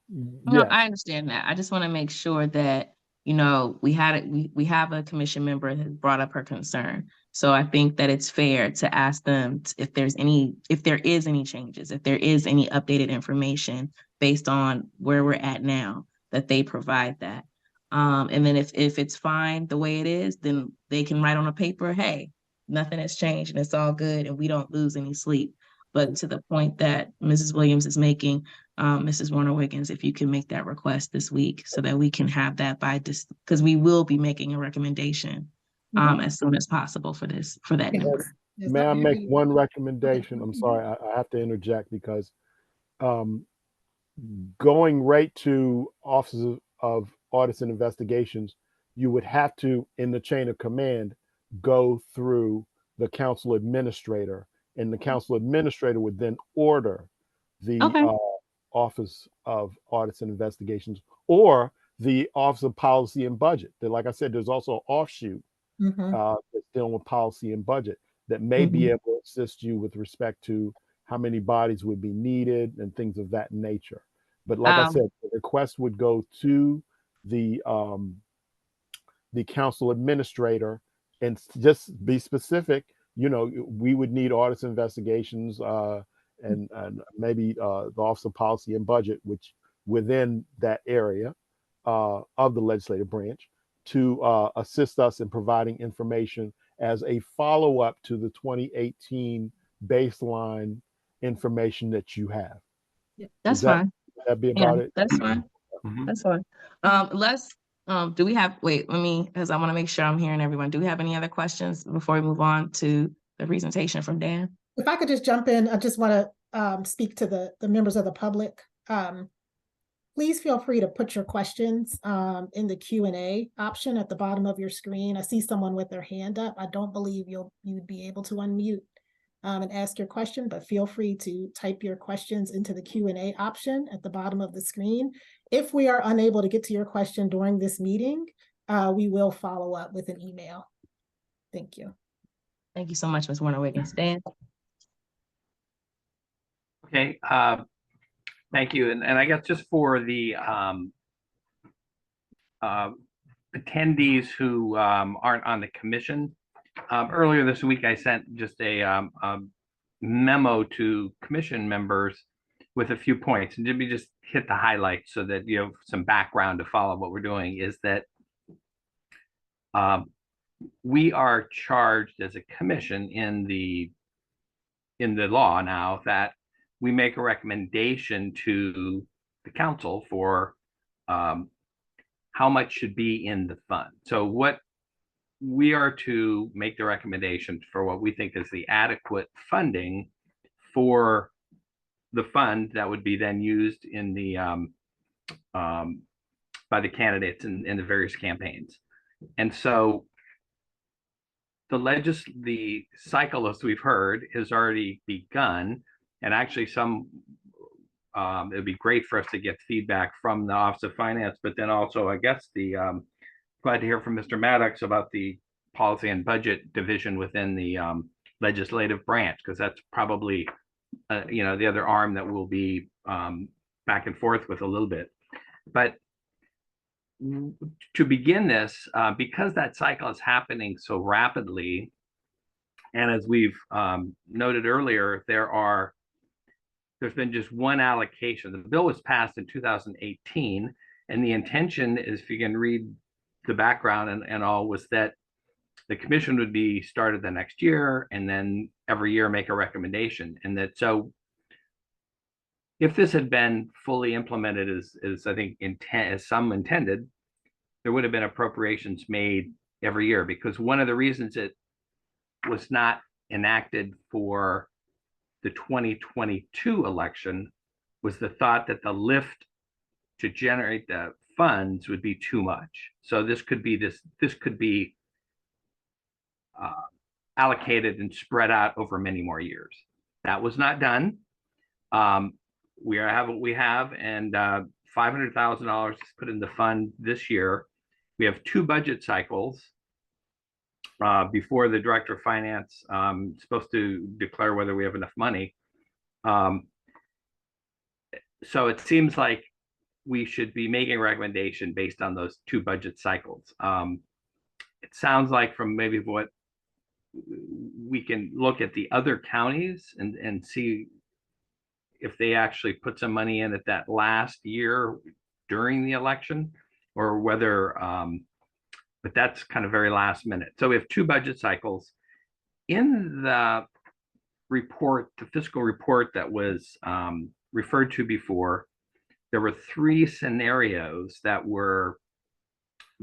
S1: No, I understand that. I just want to make sure that, we have a commission member that brought up her concern. So I think that it's fair to ask them if there is any changes, if there is any updated information based on where we're at now, that they provide that. And then if it's fine the way it is, then they can write on a paper, hey, nothing has changed and it's all good and we don't lose any sleep. But to the point that Mrs. Williams is making, Mrs. Warner-Wiggins, if you can make that request this week so that we can have that because we will be making a recommendation as soon as possible for that number.
S12: May I make one recommendation? I'm sorry, I have to interject because going right to Offices of Audits and Investigations, you would have to, in the chain of command, go through the council administrator, and the council administrator would then order the Office of Audits and Investigations or the Office of Policy and Budget. Like I said, there's also an offshoot that's dealing with policy and budget that may be able to assist you with respect to how many bodies would be needed and things of that nature. But like I said, the request would go to the council administrator, and just be specific. We would need audits, investigations, and maybe the Office of Policy and Budget, which within that area of the legislative branch, to assist us in providing information as a follow-up to the 2018 baseline information that you have.
S1: That's fine.
S12: Would that be about it?
S1: That's fine. That's fine. Do we have, because I want to make sure I'm hearing everyone. Do we have any other questions before we move on to the presentation from Dan?
S2: If I could just jump in, I just want to speak to the members of the public. Please feel free to put your questions in the Q&A option at the bottom of your screen. I see someone with their hand up. I don't believe you'd be able to unmute and ask your question, but feel free to type your questions into the Q&A option at the bottom of the screen. If we are unable to get to your question during this meeting, we will follow up with an email. Thank you.
S1: Thank you so much, Ms. Warner-Wiggins. Dan?
S4: Okay, thank you. And I guess just for the attendees who aren't on the commission, earlier this week I sent just a memo to commission members with a few points, and let me just hit the highlights so that you have some background to follow what we're doing. Is that we are charged as a commission in the law now that we make a recommendation to the council for how much should be in the fund. So what we are to make the recommendations for what we think is the adequate funding for the fund that would be then used in the by the candidates in the various campaigns. And so the cycle, as we've heard, has already begun. And actually it would be great for us to get feedback from the Office of Finance, but then also, I guess, glad to hear from Mr. Maddox about the policy and budget division within the legislative branch, because that's probably, the other arm that we'll be back and forth with a little bit. But to begin this, because that cycle is happening so rapidly, and as we've noted earlier, there's been just one allocation. The bill was passed in 2018, and the intention is, if you can read the background and all, was that the commission would be started the next year, and then every year make a recommendation. And that, so if this had been fully implemented as I think as some intended, there would have been appropriations made every year, because one of the reasons it was not enacted for the 2022 election was the thought that the lift to generate the funds would be too much. So this could be allocated and spread out over many more years. That was not done. We have what we have, and $500,000 is put in the fund this year. We have 2 budget cycles before the director of finance is supposed to declare whether we have enough money. So it seems like we should be making a recommendation based on those 2 budget cycles. It sounds like from maybe what we can look at the other counties and see if they actually put some money in at that last year during the election, or whether, but that's kind of very last minute. So we have 2 budget cycles. In the report, the fiscal report that was referred to before, there were 3 scenarios that were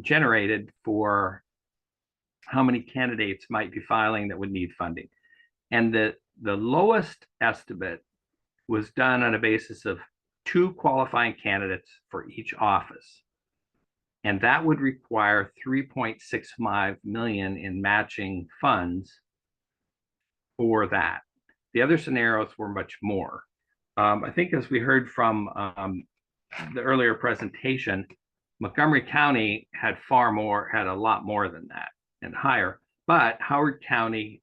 S4: generated for how many candidates might be filing that would need funding. And the lowest estimate was done on a basis of 2 qualifying candidates for each office. And that would require $3.65 million in matching funds for that. The other scenarios were much more. I think, as we heard from the earlier presentation, Montgomery County had a lot more than that and higher, but Howard County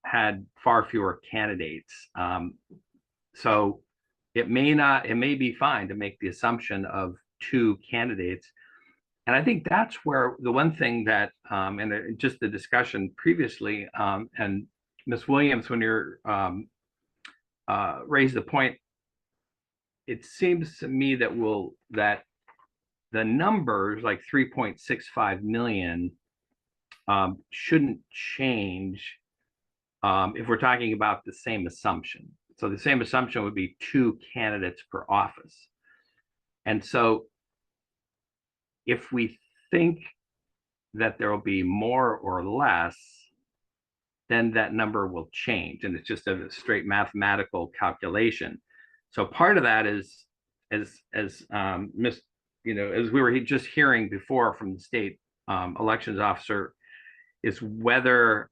S4: had far fewer candidates. So it may be fine to make the assumption of 2 candidates. And I think that's where the one thing that, and just the discussion previously, and Ms. Williams, when you're raised the point, it seems to me that the numbers like 3.65 million shouldn't change if we're talking about the same assumption. So the same assumption would be 2 candidates per office. And so if we think that there will be more or less, then that number will change. And it's just a straight mathematical calculation. So part of that is, as we were just hearing before from the state elections officer, is whether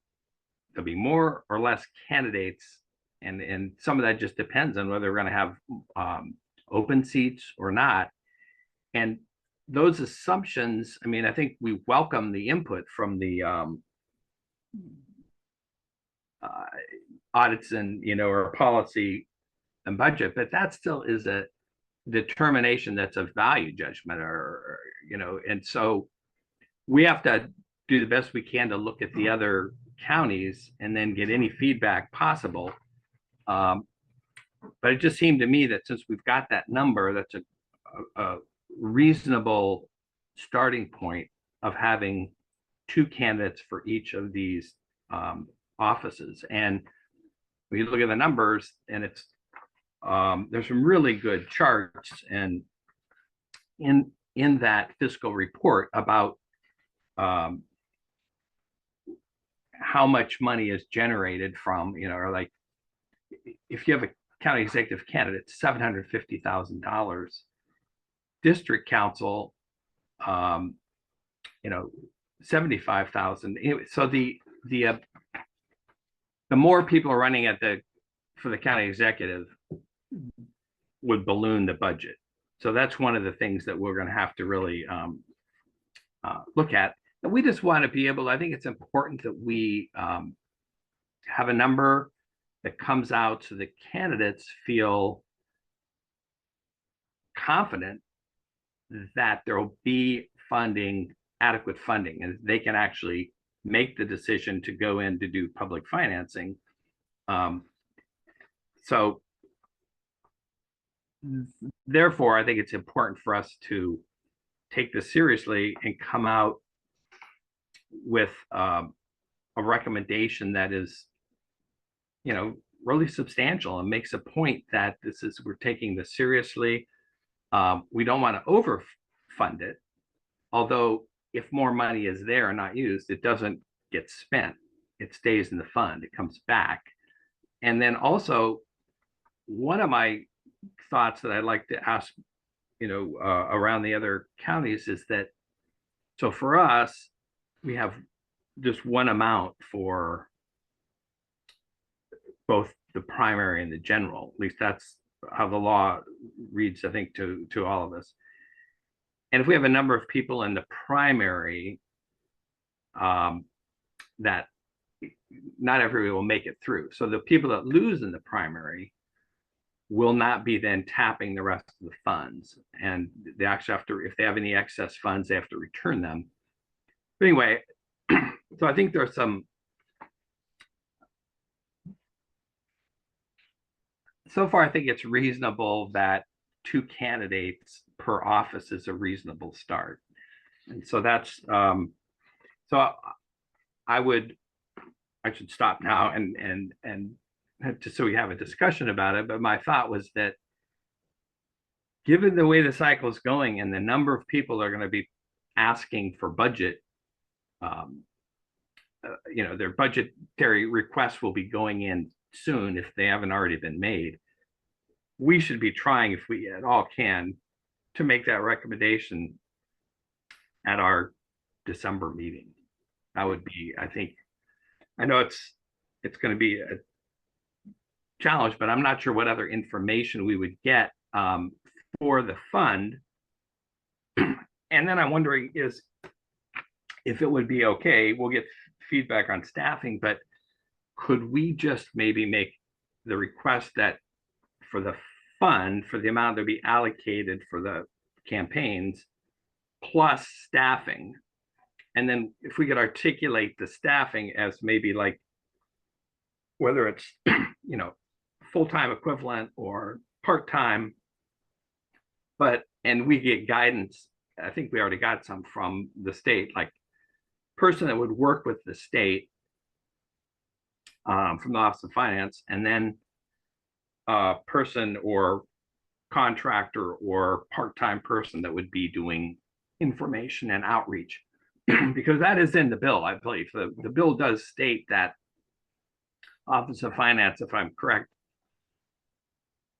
S4: there'll be more or less candidates. And some of that just depends on whether we're going to have open seats or not. And those assumptions, I mean, I think we welcome the input from the audits and, or policy and budget, but that still is a determination that's a value judgment, or and so we have to do the best we can to look at the other counties and then get any feedback possible. But it just seemed to me that since we've got that number, that's a reasonable starting point of having 2 candidates for each of these offices. And when you look at the numbers, and it's there's some really good charts and in that fiscal report about how much money is generated from, or like if you have county executive candidate, $750,000. District council, you know, 75,000. So the more people are running for the county executive would balloon the budget. So that's one of the things that we're going to have to really look at. And we just want to be able, I think it's important that we have a number that comes out so the candidates feel confident that there will be funding, adequate funding, and they can actually make the decision to go in to do public financing. So therefore, I think it's important for us to take this seriously and come out with a recommendation that is, you know, really substantial and makes a point that we're taking this seriously. We don't want to overfund it, although if more money is there and not used, it doesn't get spent. It stays in the fund, it comes back. And then also, one of my thoughts that I'd like to ask, you know, around the other counties is that, so for us, we have just one amount for both the primary and the general. At least that's how the law reads, I think, to all of us. And if we have a number of people in the primary, that not everybody will make it through. So the people that lose in the primary will not be then tapping the rest of the funds. And they actually have to, if they have any excess funds, they have to return them. But anyway, so I think there's some, so far I think it's reasonable that 2 candidates per office is a reasonable start. And so that's, so I should stop now and just so we have a discussion about it. But my thought was that given the way the cycle is going and the number of people that are going to be asking for budget, you know, their budgetary requests will be going in soon if they haven't already been made. We should be trying, if we at all can, to make that recommendation at our December meeting. That would be, I think, I know it's going to be a challenge, but I'm not sure what other information we would get for the fund. And then I'm wondering if it would be okay, we'll get feedback on staffing, but could we just maybe make the request that for the fund, for the amount that be allocated for the campaigns, plus staffing? And then if we could articulate the staffing as maybe like, whether it's, you know, full-time equivalent or part-time, and we get guidance, I think we already got some from the state, like person that would work with the state from the Office of Finance, and then a person or contractor or part-time person that would be doing information and outreach. Because that is in the bill, I believe. The bill does state that Office of Finance, if I'm correct,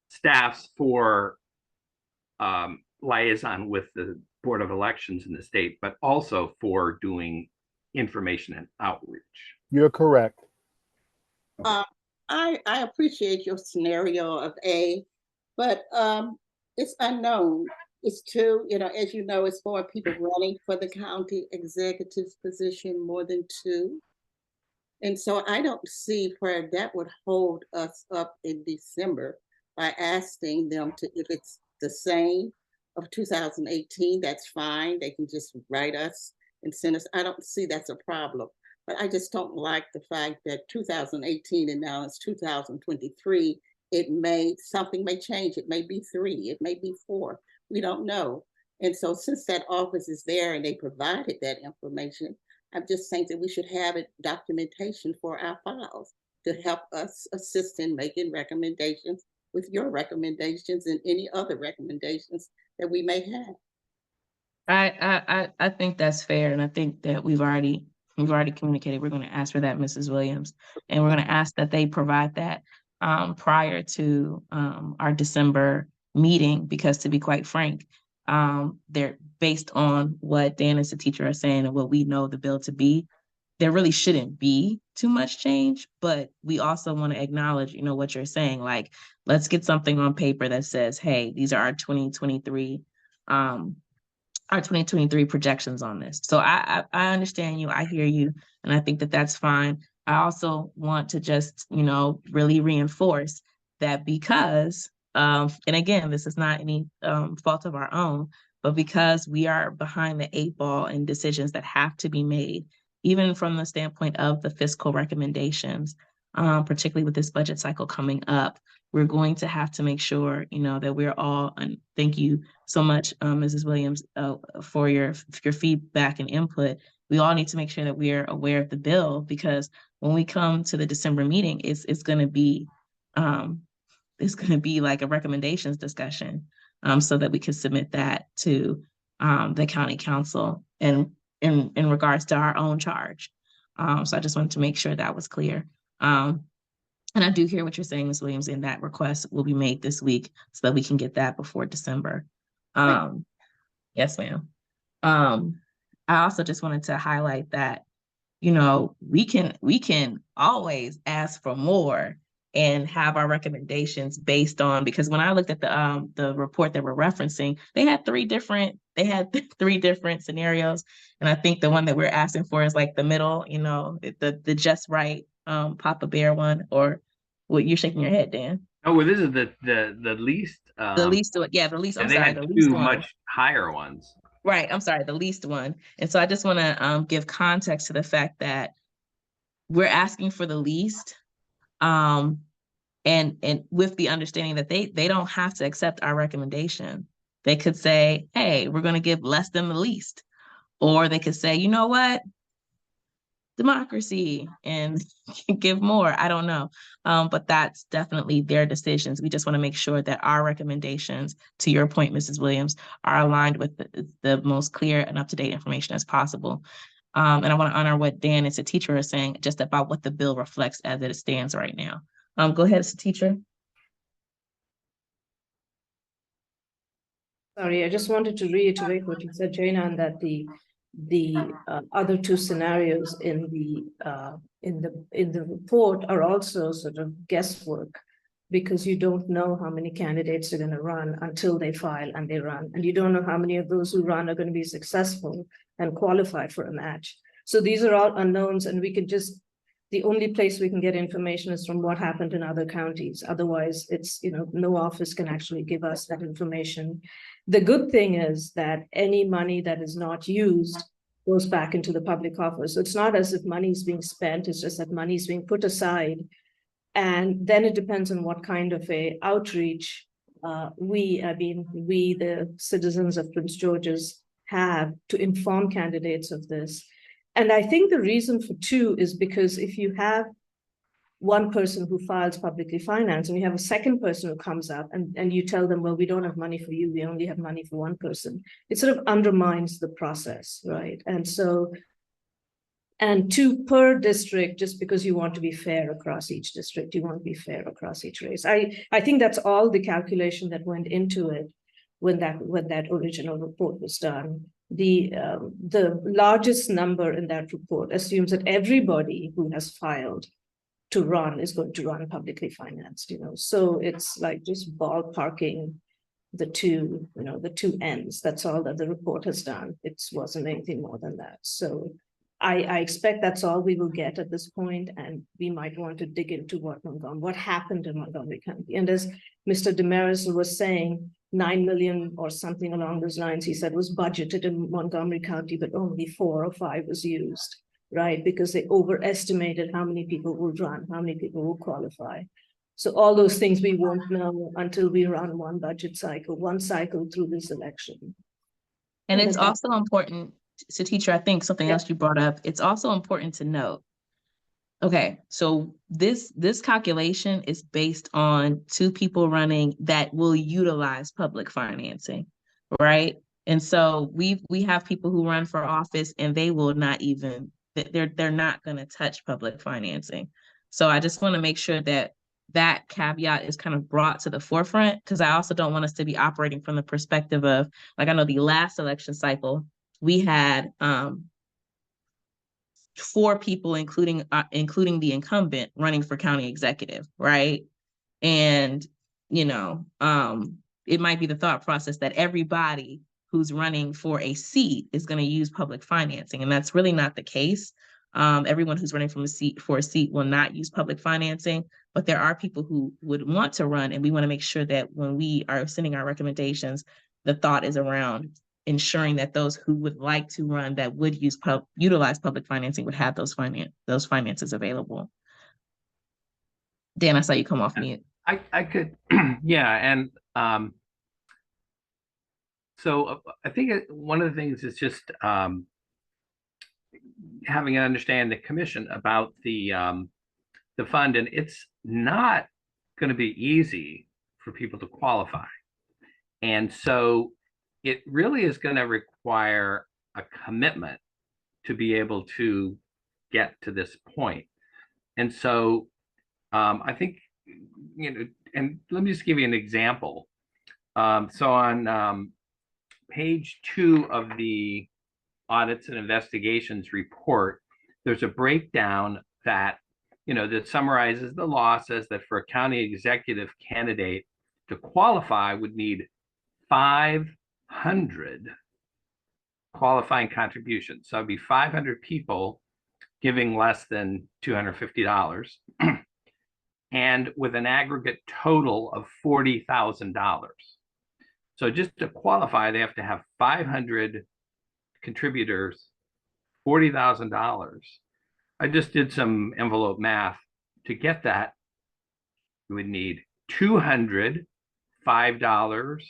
S4: staffs for liaison with the Board of Elections in the state, but also for doing information and outreach.
S12: You're correct.
S3: I appreciate your scenario of A, but it's unknown. It's 2, you know, as you know, it's more people running for the county executive position, more than 2. And so I don't see where that would hold us up in December by asking them to, if it's the same of 2018, that's fine. They can just write us and send us. I don't see that's a problem. But I just don't like the fact that 2018 and now it's 2023, something may change. It may be 3, it may be 4. We don't know. And so since that office is there and they provided that information, I'm just saying that we should have it documentation for our files to help us assist in making recommendations with your recommendations and any other recommendations that we may have.
S1: I think that's fair, and I think that we've already communicated. We're going to ask for that, Mrs. Williams, and we're going to ask that they provide that. prior to our December meeting, because to be quite frank, they're based on what Dan as the teacher are saying and what we know the bill to be, there really shouldn't be too much change, but we also want to acknowledge, what you're saying, like, let's get something on paper that says, hey, these are our 2023 projections on this. So I understand you, I hear you, and I think that that's fine. I also want to just, really reinforce that because, and again, this is not any fault of our own, but because we are behind the 8 ball in decisions that have to be made, even from the standpoint of the fiscal recommendations, particularly with this budget cycle coming up, we're going to have to make sure, that we're all, and thank you so much, Mrs. Williams, for your feedback and input. We all need to make sure that we are aware of the bill, because when we come to the December meeting, it's going to be like a recommendations discussion, so that we can submit that to the county council and in regards to our own charge. So I just wanted to make sure that was clear. And I do hear what you're saying, Ms. Williams, and that request will be made this week so that we can get that before December. Yes, ma'am. I also just wanted to highlight that, we can always ask for more and have our recommendations based on, because when I looked at the report that we're referencing, they had three different scenarios. And I think the one that we're asking for is like the middle, the just right Papa Bear one, or what, you're shaking your head, Dan.
S4: Oh, well, this is the least.
S1: The least, yeah, the least. I'm
S4: and they
S1: sorry,
S4: had
S1: the
S4: two
S1: least one.
S4: much higher ones.
S1: Right. I'm sorry, the least one. And so I just want to give context to the fact that we're asking for the least, and with the understanding that they don't have to accept our recommendation. They could say, hey, we're going to give less than the least. Or they could say, you know what? Democracy, and give more. I don't know. But that's definitely their decisions. We just want to make sure that our recommendations, to your point, Mrs. Williams, are aligned with the most clear and up-to-date information as possible. And I want to honor what Dan as a teacher is saying just about what the bill reflects as it stands right now. Go ahead, as a teacher.
S5: Sorry, I just wanted to reiterate what you said, Jana, and that the other two scenarios in the report are also sort of guesswork, because you don't know how many candidates are going to run until they file and they run, and you don't know how many of those who run are going to be successful and qualify for a match. So these are all unknowns, and the only place we can get information is from what happened in other counties. Otherwise, it's, no office can actually give us that information. The good thing is that any money that is not used goes back into the public coffers. So it's not as if money is being spent, it's just that money is being put aside. And then it depends on what kind of a outreach we, the citizens of Prince George's, have to inform candidates of this. And I think the reason for two is because if you have one person who files publicly financed and you have a second person who comes up and you tell them, well, we don't have money for you, we only have money for one person, it sort of undermines the process, right? And so, and two per district, just because you want to be fair across each district, you want to be fair across each race. I think that's all the calculation that went into it when that original report was done. The largest number in that report assumes that everybody who has filed to run is going to run publicly financed, so it's like just ballparking the two ends. That's all that the report has done. It wasn't anything more than that. So I expect that's all we will get at this point, and we might want to dig into what happened in Montgomery County. And as Mr. Damaris was saying, 9 million or something along those lines, he said, was budgeted in Montgomery County, but only 4 or 5 was used, right? Because they overestimated how many people will run, how many people will qualify. So all those things we won't know until we run one cycle through this election.
S1: And it's also important, so teacher, I think something else you brought up, it's also important to note, okay, so this calculation is based on 2 people running that will utilize public financing, right? And so we have people who run for office and they will not even, they're not going to touch public financing. So I just want to make sure that that caveat is kind of brought to the forefront, because I also don't want us to be operating from the perspective of, like, I know the last election cycle, we had 4 people, including the incumbent, running for county executive, right? And, it might be the thought process that everybody who's running for a seat is going to use public financing, and that's really not the case. Everyone who's running for a seat will not use public financing, but there are people who would want to run, and we want to make sure that when we are sending our recommendations, the thought is around ensuring that those who would like to run that would utilize public financing would have those finances available. Dan, I saw you come off mute.
S4: I could, yeah, and so I think one of the things is just having an understanding the commission about the fund, and it's not going to be easy for people to qualify, and so it really is going to require a commitment to be able to get to this point. And so I think, and let me just give you an example. So on page 2 of the Audits and Investigations report, there's a breakdown that, that summarizes the law. Says that for a county executive candidate to qualify would need 500 qualifying contributions. So it'd be 500 people giving less than $250 and with an aggregate total of $40,000. So just to qualify, they have to have 500 contributors, $40,000. I just did some envelope math. To get that, you would need 200 $5,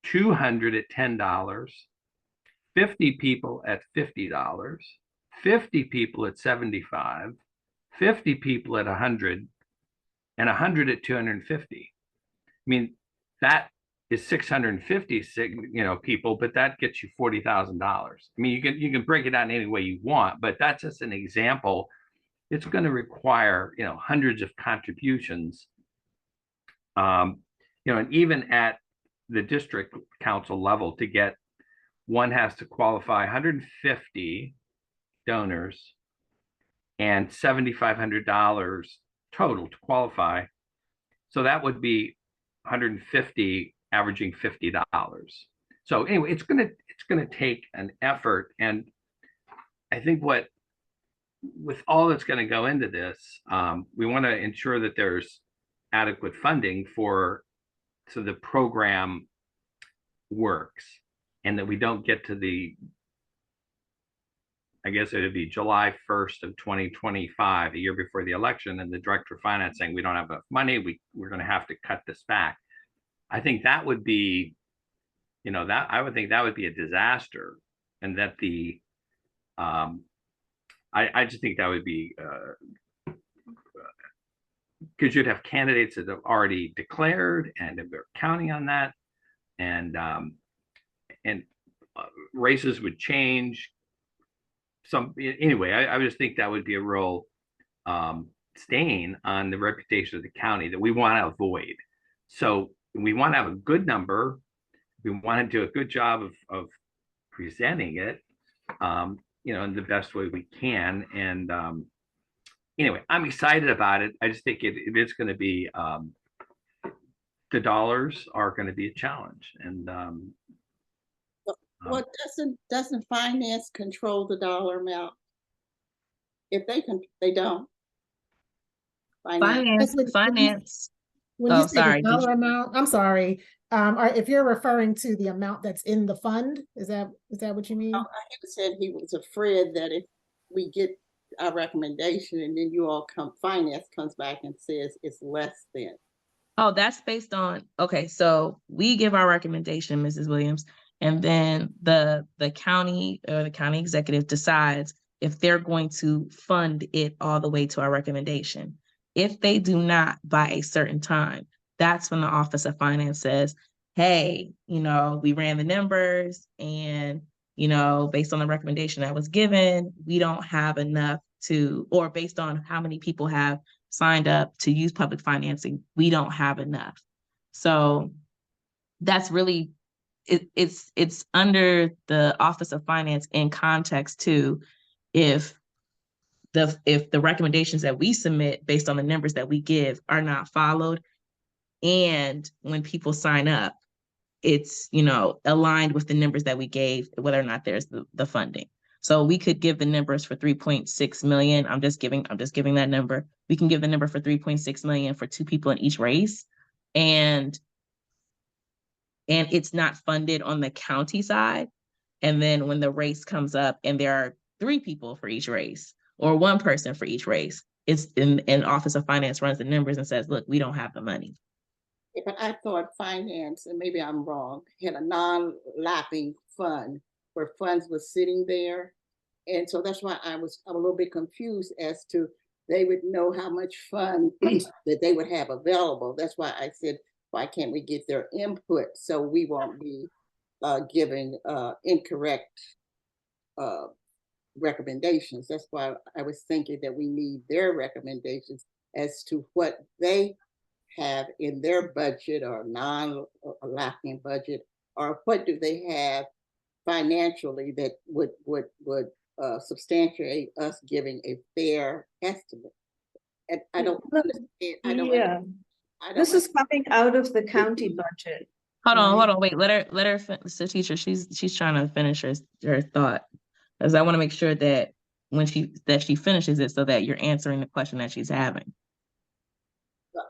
S4: 200 at $10, 50 people at $50, 50 people at $75, 50 people at $100, and 100 at $250. I mean, that is 650, people, but that gets you $40,000. I mean, you can break it down any way you want, but that's just an example. It's going to require, hundreds of contributions. And even at the district council level, to get, one has to qualify 150 donors and $7,500 total to qualify. So that would be 150 averaging $50. So anyway, it's gonna take an effort, and I think with all that's going to go into this, we want to ensure that there's adequate funding so the program works, and that we don't get to I guess it would be July 1st of 2025, a year before the election, and the director of finance saying we don't have enough money, we're going to have to cut this back. I think that would be, I would think that would be a disaster, and that I just think that would be, because you'd have candidates that have already declared and they're counting on that, and races would change. Anyway, I just think that would be a real stain on the reputation of the county that we want to avoid. So we want to have a good number. We want to do a good job of presenting it, in the best way we can. And anyway, I'm excited about it. I just think it is going to be, the dollars are going to be a challenge. And
S3: well, doesn't finance control the dollar amount? If they don't.
S1: Finance.
S2: When you say the dollar amount, I'm sorry. If you're referring to the amount that's in the fund, is that what you mean?
S3: I said he was afraid that if we get our recommendation and then finance comes back and says it's less than.
S1: Oh, that's based on, okay, so we give our recommendation, Mrs. Williams, and then the county or the county executive decides if they're going to fund it all the way to our recommendation. If they do not by a certain time, that's when the Office of Finance says, hey, we ran the numbers, and, based on the recommendation that was given, we don't have enough or based on how many people have signed up to use public financing, we don't have enough. So that's really, it's under the Office of Finance in context too, if the recommendations that we submit based on the numbers that we give are not followed, and when people sign up, it's, you know, aligned with the numbers that we gave, whether or not there's the funding. So we could give the numbers for 3.6 million. I'm just giving that number. We can give the number for 3.6 million for 2 people in each race. And it's not funded on the county side. And then when the race comes up and there are 3 people for each race or 1 person for each race, it's in Office of Finance runs the numbers and says, look, we don't have the money.
S3: Yeah, but I thought finance, and maybe I'm wrong, had a non-lapping fund where funds were sitting there. And so that's why I'm a little bit confused as to they would know how much fund that they would have available. That's why I said, why can't we get their input so we won't be giving incorrect recommendations. That's why I was thinking that we need their recommendations as to what they have in their budget or non-lacking budget, or what do they have financially that would substantiate us giving a fair estimate. And I don't understand.
S5: This is coming out of the county budget.
S1: Hold on, wait. Let her finish. The teacher, she's trying to finish her thought, because I want to make sure that when she finishes it, so that you're answering the question that she's having.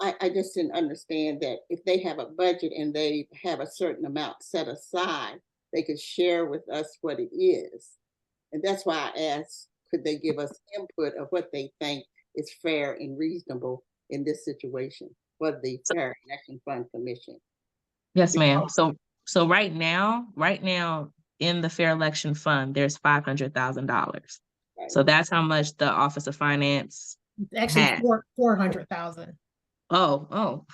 S3: I just didn't understand that if they have a budget and they have a certain amount set aside, they could share with us what it is. And that's why I asked, could they give us input of what they think is fair and reasonable in this situation for the Fair Election Fund Commission?
S1: Yes, ma'am. So right now in the Fair Election Fund, there's $500,000.
S3: Right.
S1: So that's how much the Office of Finance
S2: Actually,
S1: had.
S2: 400,000.
S1: Oh.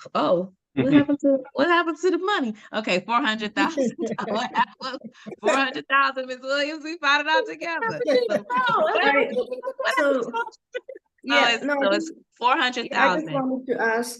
S1: What happened to the money? Okay, 400,000. 400,000, Ms. Williams. We found it out together. It's 400,000.
S5: I just wanted to ask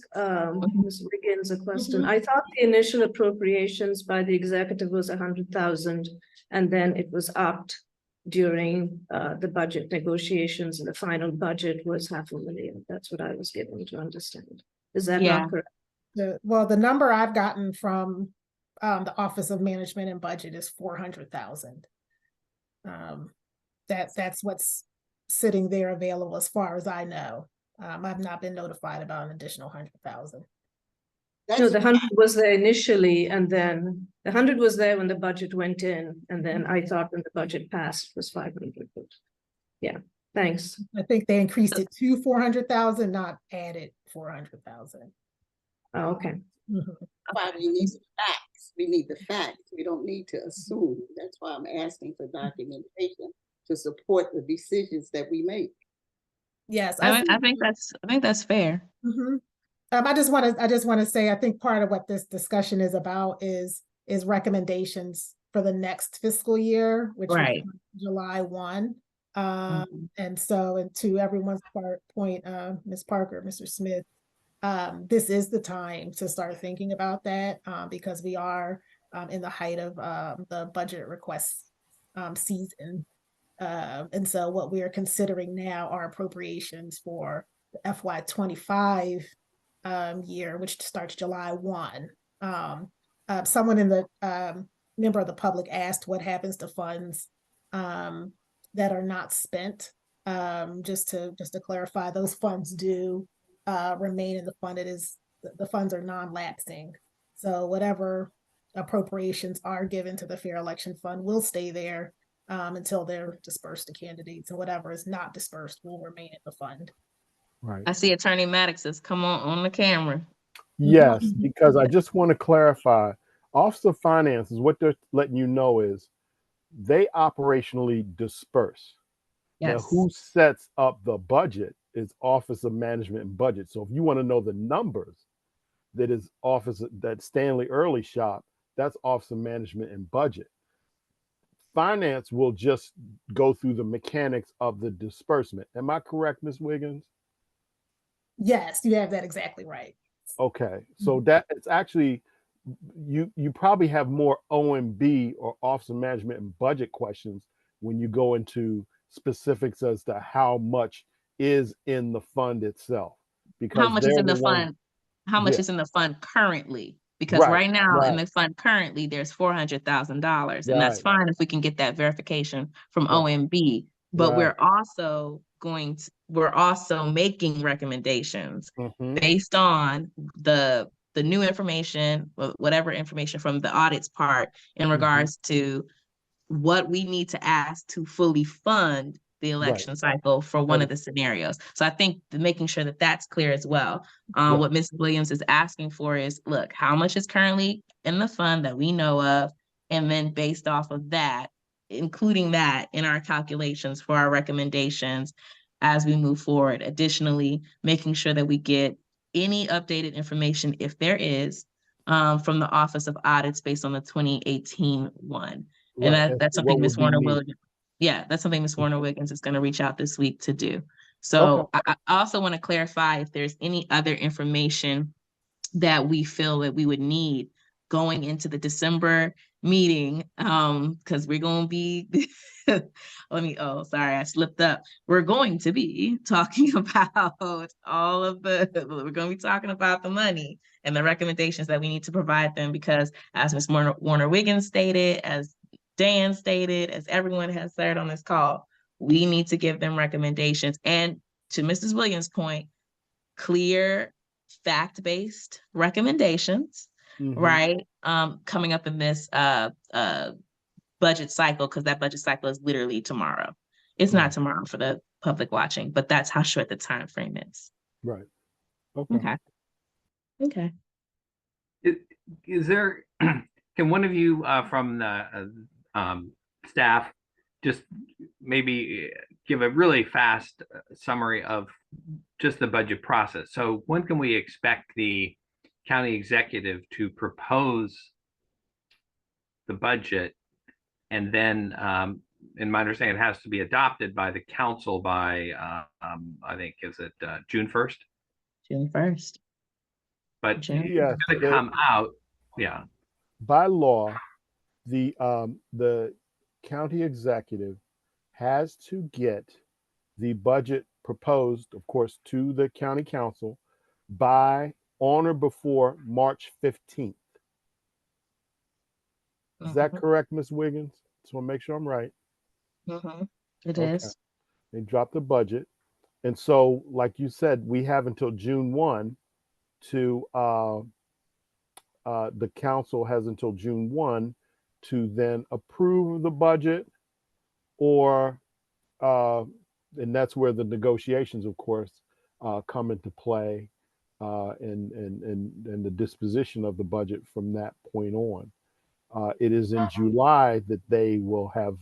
S5: Ms. Wiggins a question. I thought the initial appropriations by the executive was 100,000, and then it was upped during the budget negotiations, and the final budget was 500,000. That's what I was given to understand. Is that not correct?
S2: The number I've gotten from the Office of Management and Budget is 400,000. That's what's sitting there available as far as I know. I've not been notified about an additional 100,000.
S5: No, the 100 was there initially, and then the 100 was there when the budget went in, and then I thought when the budget passed it was 500. Yeah, thanks.
S2: I think they increased it to 400,000, not added 400,000.
S5: Oh, okay.
S3: Why we need the facts. We need the facts. We don't need to assume. That's why I'm asking for documentation to support the decisions that we make.
S2: Yes,
S1: I think that's fair.
S2: I just want to say, I think part of what this discussion is about is recommendations for the next fiscal year, which is July 1. And so, and to everyone's point, Ms. Parker, Mr. Smith, this is the time to start thinking about that because we are in the height of the budget request season. And so what we are considering now are appropriations for the FY25 year, which starts July 1. Someone in the member of the public asked what happens to funds that are not spent. Just to clarify, those funds do remain in the fund. The funds are non-lapsing. So whatever appropriations are given to the Fair Election Fund will stay there until they're dispersed to candidates, and whatever is not dispersed will remain in the fund.
S12: Right.
S1: I see Attorney Maddox has come on the camera.
S12: Yes, because I just want to clarify, Office of Finance is what they're letting you know is they operationally disperse. Now, who sets up the budget is Office of Management and Budget. So if you want to know the numbers, that Stanley Early shop, that's Office of Management and Budget. Finance will just go through the mechanics of the disbursement. Am I correct, Ms. Wiggins?
S2: Yes, you have that exactly right.
S12: Okay, so that it's actually you probably have more OMB or Office of Management and Budget questions when you go into specifics as to how much is in the fund itself,
S1: How
S12: because
S1: much is
S12: they're
S1: in
S12: the
S1: the
S12: ones.
S1: fund? How much
S12: Yeah,
S1: is in the fund currently? Because
S12: right,
S1: right now in
S12: right,
S1: the fund currently, there's $400,000, and that's
S12: right,
S1: fine if we can get that verification from
S12: right,
S1: OMB. But
S12: right.
S1: we're also making recommendations
S12: Mm-hmm.
S1: based on the new information, whatever information from the audits part in
S12: Mm-hmm.
S1: regards to what we need to ask to fully fund the
S12: Right.
S1: election cycle for one of the scenarios. So I think making sure that that's clear as well.
S12: Yeah.
S1: What Ms. Williams is asking for is, look, how much is currently in the fund that we know of? And then based off of that, including that in our calculations for our recommendations as we move forward. Additionally, making sure that we get any updated information, if there is, from the Office of Audits based on the 2018 one. And
S12: Right.
S1: that's
S12: What
S1: something Ms.
S12: would be
S1: Warner
S12: needed?
S1: Williams, yeah, that's something Ms. Warner Wiggins is going to reach out this week to do.
S12: Okay.
S1: So I also want to clarify if there's any other information that we feel that we would need going into the December meeting, because we're going to be, sorry, I slipped up. We're going to be talking about we're going to be talking about the money and the recommendations that we need to provide them, because as Ms. Warner Wiggins stated, as Dan stated, as everyone has said on this call, we need to give them recommendations. And to Mrs. Williams' point, clear, fact-based recommendations, right? Coming up in this budget cycle, because that budget cycle is literally tomorrow. It's not tomorrow for the public watching, but that's how short the time frame is.
S12: Right. Okay.
S1: Okay.
S4: Is there, can one of you from the staff just maybe give a really fast summary of just the budget process? So when can we expect the county executive to propose the budget? And then, in my understanding, it has to be adopted by the council by, I think, is it June 1st?
S1: June 1st.
S4: But
S1: June.
S12: Yes,
S4: it's going to come out, yeah.
S12: by law, the county executive has to get the budget proposed, of course, to the county council by on or before March 15th. Is that correct, Ms. Wiggins? Just want to make sure I'm right.
S1: It is.
S12: They dropped the budget. And so, like you said, we have until June 1 to, the council has until June 1 to then approve the budget, or, and that's where the negotiations, of course, come into play, and the disposition of the budget from that point on. It is in July that they will have,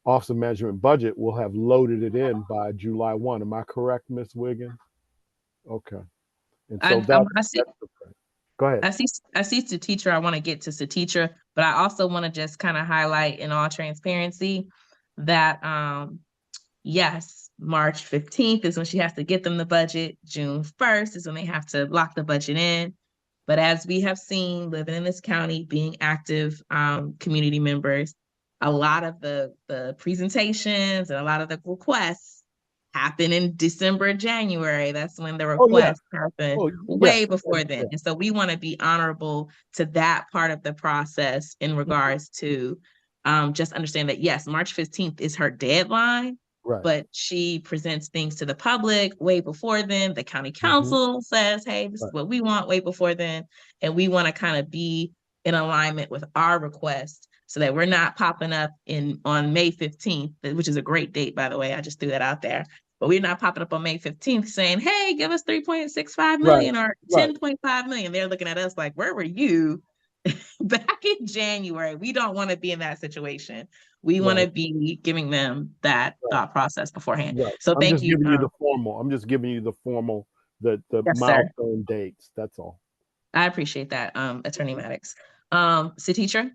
S12: Office of Management Budget will have loaded it in by July 1. Am I correct, Ms. Wiggins? Okay. And so
S1: I see.
S12: Go ahead.
S1: I see the teacher. I want to get to the teacher, but I also want to just kind of highlight in all transparency that yes, March 15th is when she has to get them the budget. June 1st is when they have to lock the budget in. But as we have seen, living in this county, being active community members, a lot of the presentations and a lot of the requests happen in December, January. That's when the requests happen way before then. And so we want to be honorable to that part of the process in regards to just understand that, yes, March 15th is her deadline. Right. But she presents things to the public way before then. The county council says, hey, this is what we want way before then. And we want to kind of be in alignment with our request so that we're not popping up on May 15th, which is a great date, by the way. I just threw that out there. But we're not popping up on May 15th saying, hey, give us 3.65 million or 10.5 million. They're looking at us like, where were you back in January? We don't want to be in that situation. We want to be giving them that thought process beforehand. So
S12: I'm
S1: thank
S12: just
S1: you.
S12: Giving you the formal. I'm just giving you the formal, the
S1: yes,
S12: milestone dates. That's all.
S1: I appreciate that, Attorney Maddox. So teacher?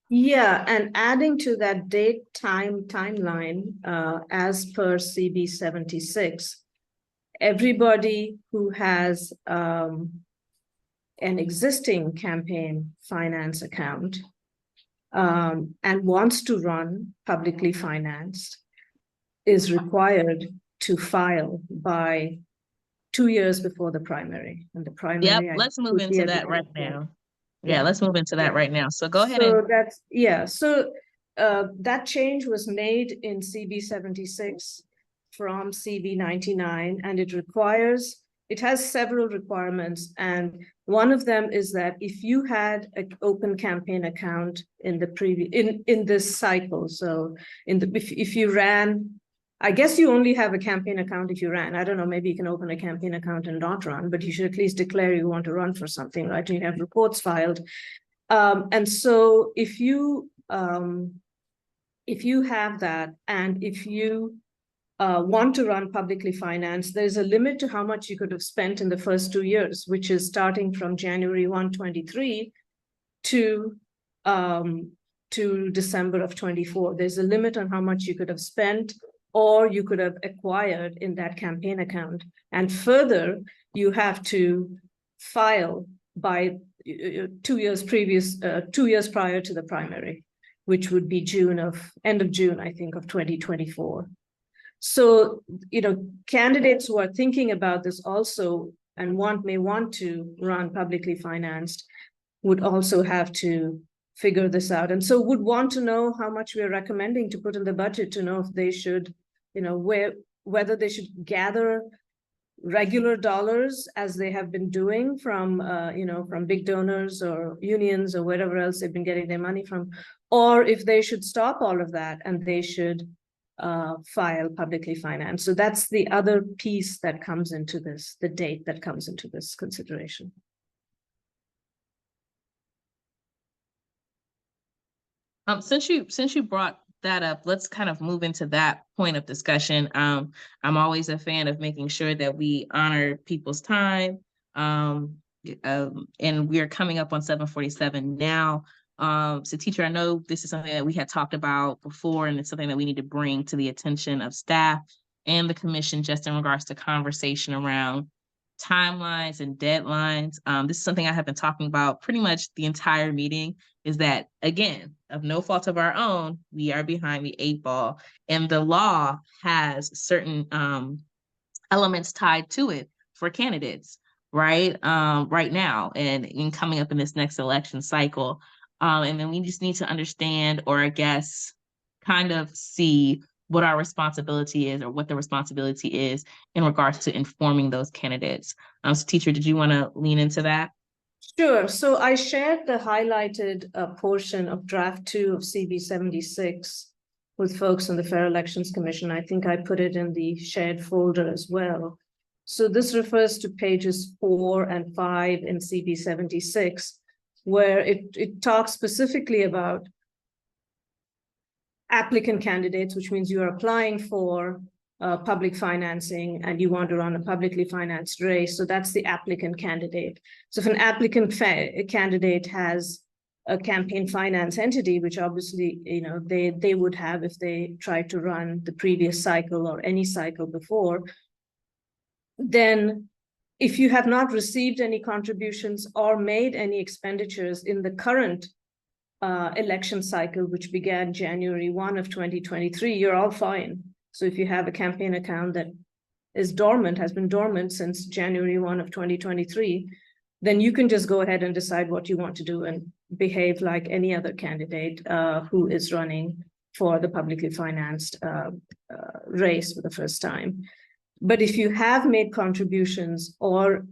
S5: Yeah, and adding to that timeline, as per CB 76, everybody who has an existing campaign finance account and wants to run publicly financed is required to file by 2 years before the primary. And the primary.
S1: Yep,
S5: I
S1: let's move
S5: would be
S1: into
S5: at the
S1: that right
S5: end.
S1: now. Yeah, let's move into that
S5: Yeah.
S1: right now. So go ahead
S5: So
S1: and
S5: that's, yeah, so that change was made in CB 76 from CB 99, and it has several requirements. And one of them is that if you had an open campaign account in the in this cycle, so if you ran, I guess you only have a campaign account if you ran. I don't know, maybe you can open a campaign account and not run, but you should at least declare you want to run for something, right? And you have reports filed. And so if you have that, and if you want to run publicly financed, there's a limit to how much you could have spent in the first 2 years, which is starting from January 1, 23 to December of 24. There's a limit on how much you could have spent or you could have acquired in that campaign account. And further, you have to file by 2 years prior to the primary, which would be end of June, I think, of 2024. So, candidates who are thinking about this also and may want to run publicly financed would also have to figure this out. And so would want to know how much we're recommending to put in the budget to know if they should, whether they should gather regular dollars as they have been doing from big donors or unions or wherever else they've been getting their money from, or if they should stop all of that and they should file publicly financed. So that's the other piece that comes into this, the date that comes into this consideration.
S1: Since you brought that up, let's kind of move into that point of discussion. I'm always a fan of making sure that we honor people's time. And we are coming up on 7:47 now. So teacher, I know this is something that we had talked about before, and it's something that we need to bring to the attention of staff and the commission just in regards to conversation around timelines and deadlines. This is something I have been talking about pretty much the entire meeting, is that, again, of no fault of our own, we are behind the 8 ball, and the law has certain elements tied to it for candidates, right? Right now, and in coming up in this next election cycle. And then we just need to understand, or I guess kind of see what our responsibility is, or what the responsibility is in regards to informing those candidates. So teacher, did you want to lean into that?
S5: Sure. So I shared the highlighted portion of draft 2 of CB 76 with folks on the Fair Elections Commission. I think I put it in the shared folder as well. So this refers to pages 4 and 5 in CB 76, where it talks specifically about applicant candidates, which means you are applying for public financing and you want to run a publicly financed race. So that's the applicant candidate. So if an applicant candidate has a campaign finance entity, which obviously they would have if they tried to run the previous cycle or any cycle before, then if you have not received any contributions or made any expenditures in the current election cycle, which began January 1 of 2023, you're all fine. So if you have a campaign account that is dormant, has been dormant since January 1 of 2023, then you can just go ahead and decide what you want to do and behave like any other candidate who is running for the publicly financed race for the first time. But if you have made contributions, or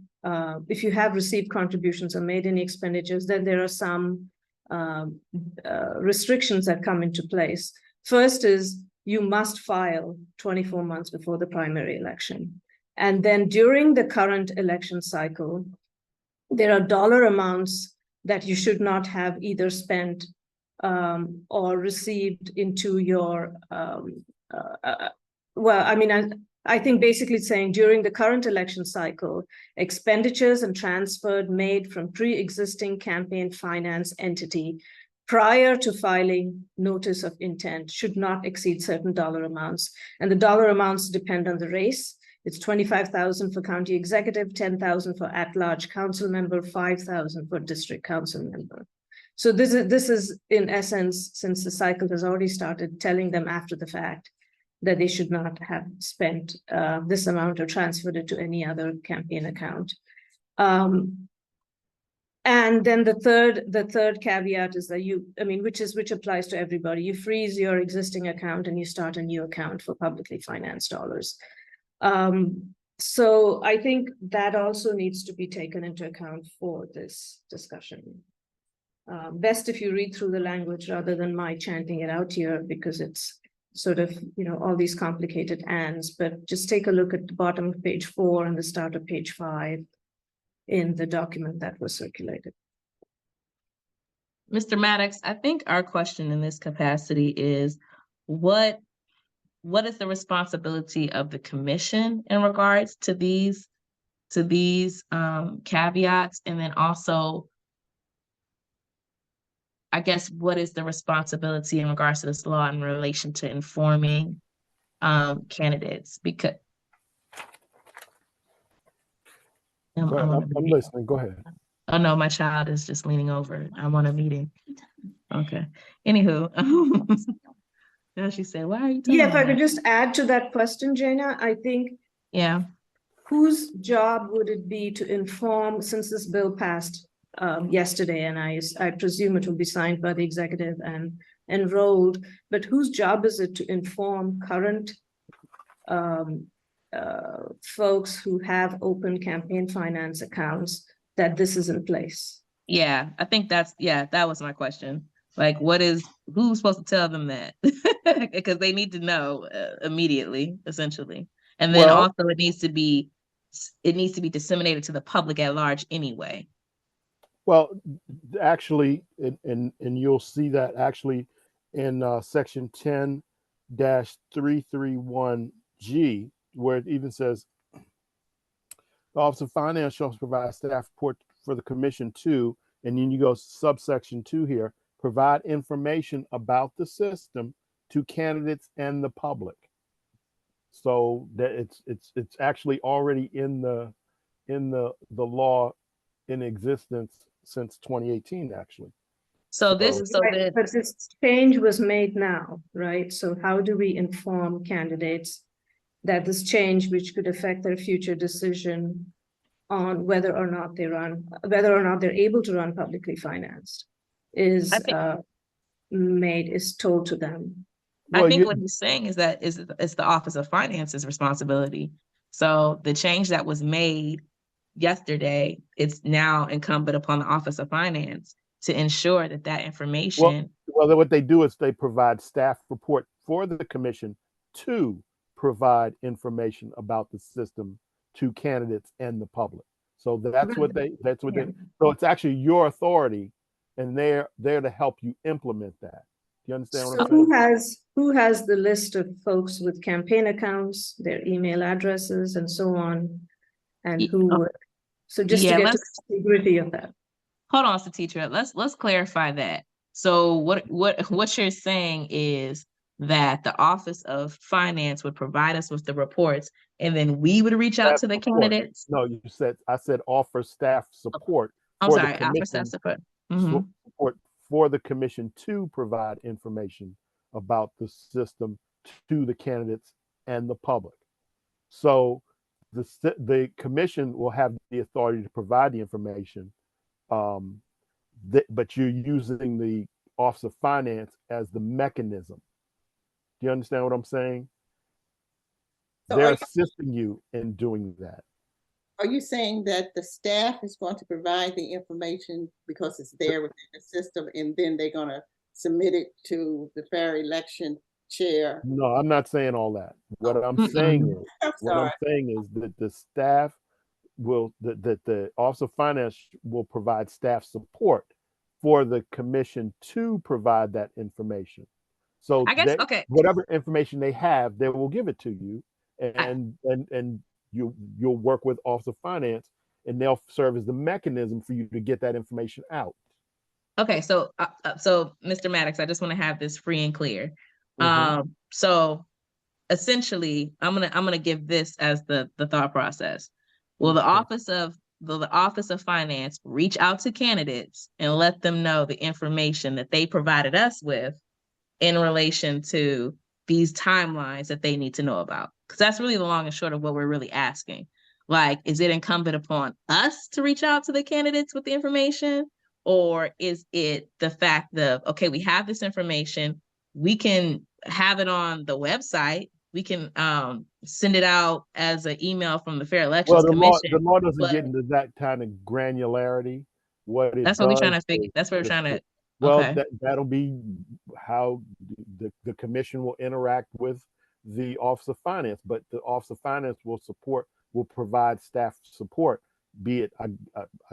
S5: if you have received contributions or made any expenditures, then there are some restrictions that come into place. First is you must file 24 months before the primary election. And then during the current election cycle, there are dollar amounts that you should not have either spent or received into your, I think basically saying during the current election cycle, expenditures and transferred made from pre-existing campaign finance entity prior to filing notice of intent should not exceed certain dollar amounts. And the dollar amounts depend on the race. It's 25,000 for county executive, 10,000 for at-large council member, 5,000 for district council member. So this is in essence, since the cycle has already started, telling them after the fact that they should not have spent this amount or transferred it to any other campaign account. And then the third caveat is that which applies to everybody. You freeze your existing account and you start a new account for publicly financed dollars. So I think that also needs to be taken into account for this discussion. Best if you read through the language rather than my chanting it out here, because it's sort of, all these complicated ands, but just take a look at the bottom of page 4 and the start of page 5 in the document that was circulated.
S1: Mr. Maddox, I think our question in this capacity is what is the responsibility of the commission in regards to these caveats? And then also, I guess, what is the responsibility in regards to this law in relation to informing candidates? Because
S12: I'm listening. Go ahead.
S1: Oh no, my child is just leaning over. I want a meeting. Okay. Anywho, now she said, "Why are you?"
S5: Yeah, if I could just add to that question, Jana, I think.
S1: Yeah.
S5: Whose job would it be to inform, since this bill passed yesterday, and I presume it will be signed by the executive and enrolled, but whose job is it to inform current folks who have open campaign finance accounts that this is in place?
S1: Yeah, I think that was my question. Like, who's supposed to tell them that? Because they need to know immediately, essentially. And then also it needs to be disseminated to the public at large anyway.
S12: Well, actually, and you'll see that actually in section 10-331G, where it even says, the Office of Finance shall provide staff report for the commission to, and then you go subsection 2 here, provide information about the system to candidates and the public. So that it's actually already in the law in existence since 2018, actually.
S5: But this change was made now, right? So how do we inform candidates that this change, which could affect their future decision on whether or not they're able to run publicly financed, is told to them?
S1: I think what he's saying is that it's the Office of Finance's responsibility. So the change that was made yesterday, it's now incumbent upon the Office of Finance to ensure that information.
S12: Well, what they do is they provide staff report for the commission to provide information about the system to candidates and the public. So that's what they. So it's actually your authority, and they're there to help you implement that. Do you understand what I'm saying?
S5: Who has the list of folks with campaign accounts, their email addresses, and so on, and who would? So just to get to the nitty-gritty of that.
S1: Hold on, Satitra. Let's clarify that. So what you're saying is that the Office of Finance would provide us with the reports, and then we would reach out to the candidates?
S12: No, I said offer staff support.
S1: Offer staff support.
S12: Support for the commission to provide information about the system to the candidates and the public. So the commission will have the authority to provide the information, but you're using the Office of Finance as the mechanism. Do you understand what I'm saying? So they're assisting you in doing that.
S3: Are you saying that the staff is going to provide the information because it's there within the system, and then they're going to submit it to the fair election chair?
S12: No, I'm not saying all that. What I'm saying is that the staff will, that the Office of Finance will provide staff support for the commission to provide that information. So
S1: I guess,
S12: whatever information they have, they will give it to you, and you'll work with Office of Finance, and they'll serve as the mechanism for you to get that information out.
S1: Okay, so Mr. Maddox, I just want to have this free and clear. So essentially, I'm gonna give this as the thought process. Will the Office of Finance reach out to candidates and let them know the information that they provided us with in relation to these timelines that they need to know about? Because that's really the long and short of what we're really asking. Like, is it incumbent upon us to reach out to the candidates with the information? Or is it the fact of, okay, we have this information, we can have it on the website, we can send it out as an email from the Fair Elections Commission.
S12: The law doesn't get into that kind of granularity. What it
S1: That's what we're trying
S12: does
S1: to figure. That's what we're trying to.
S12: Well,
S1: Okay.
S12: that'll be how the commission will interact with the Office of Finance, but the Office of Finance will provide staff support, be it, I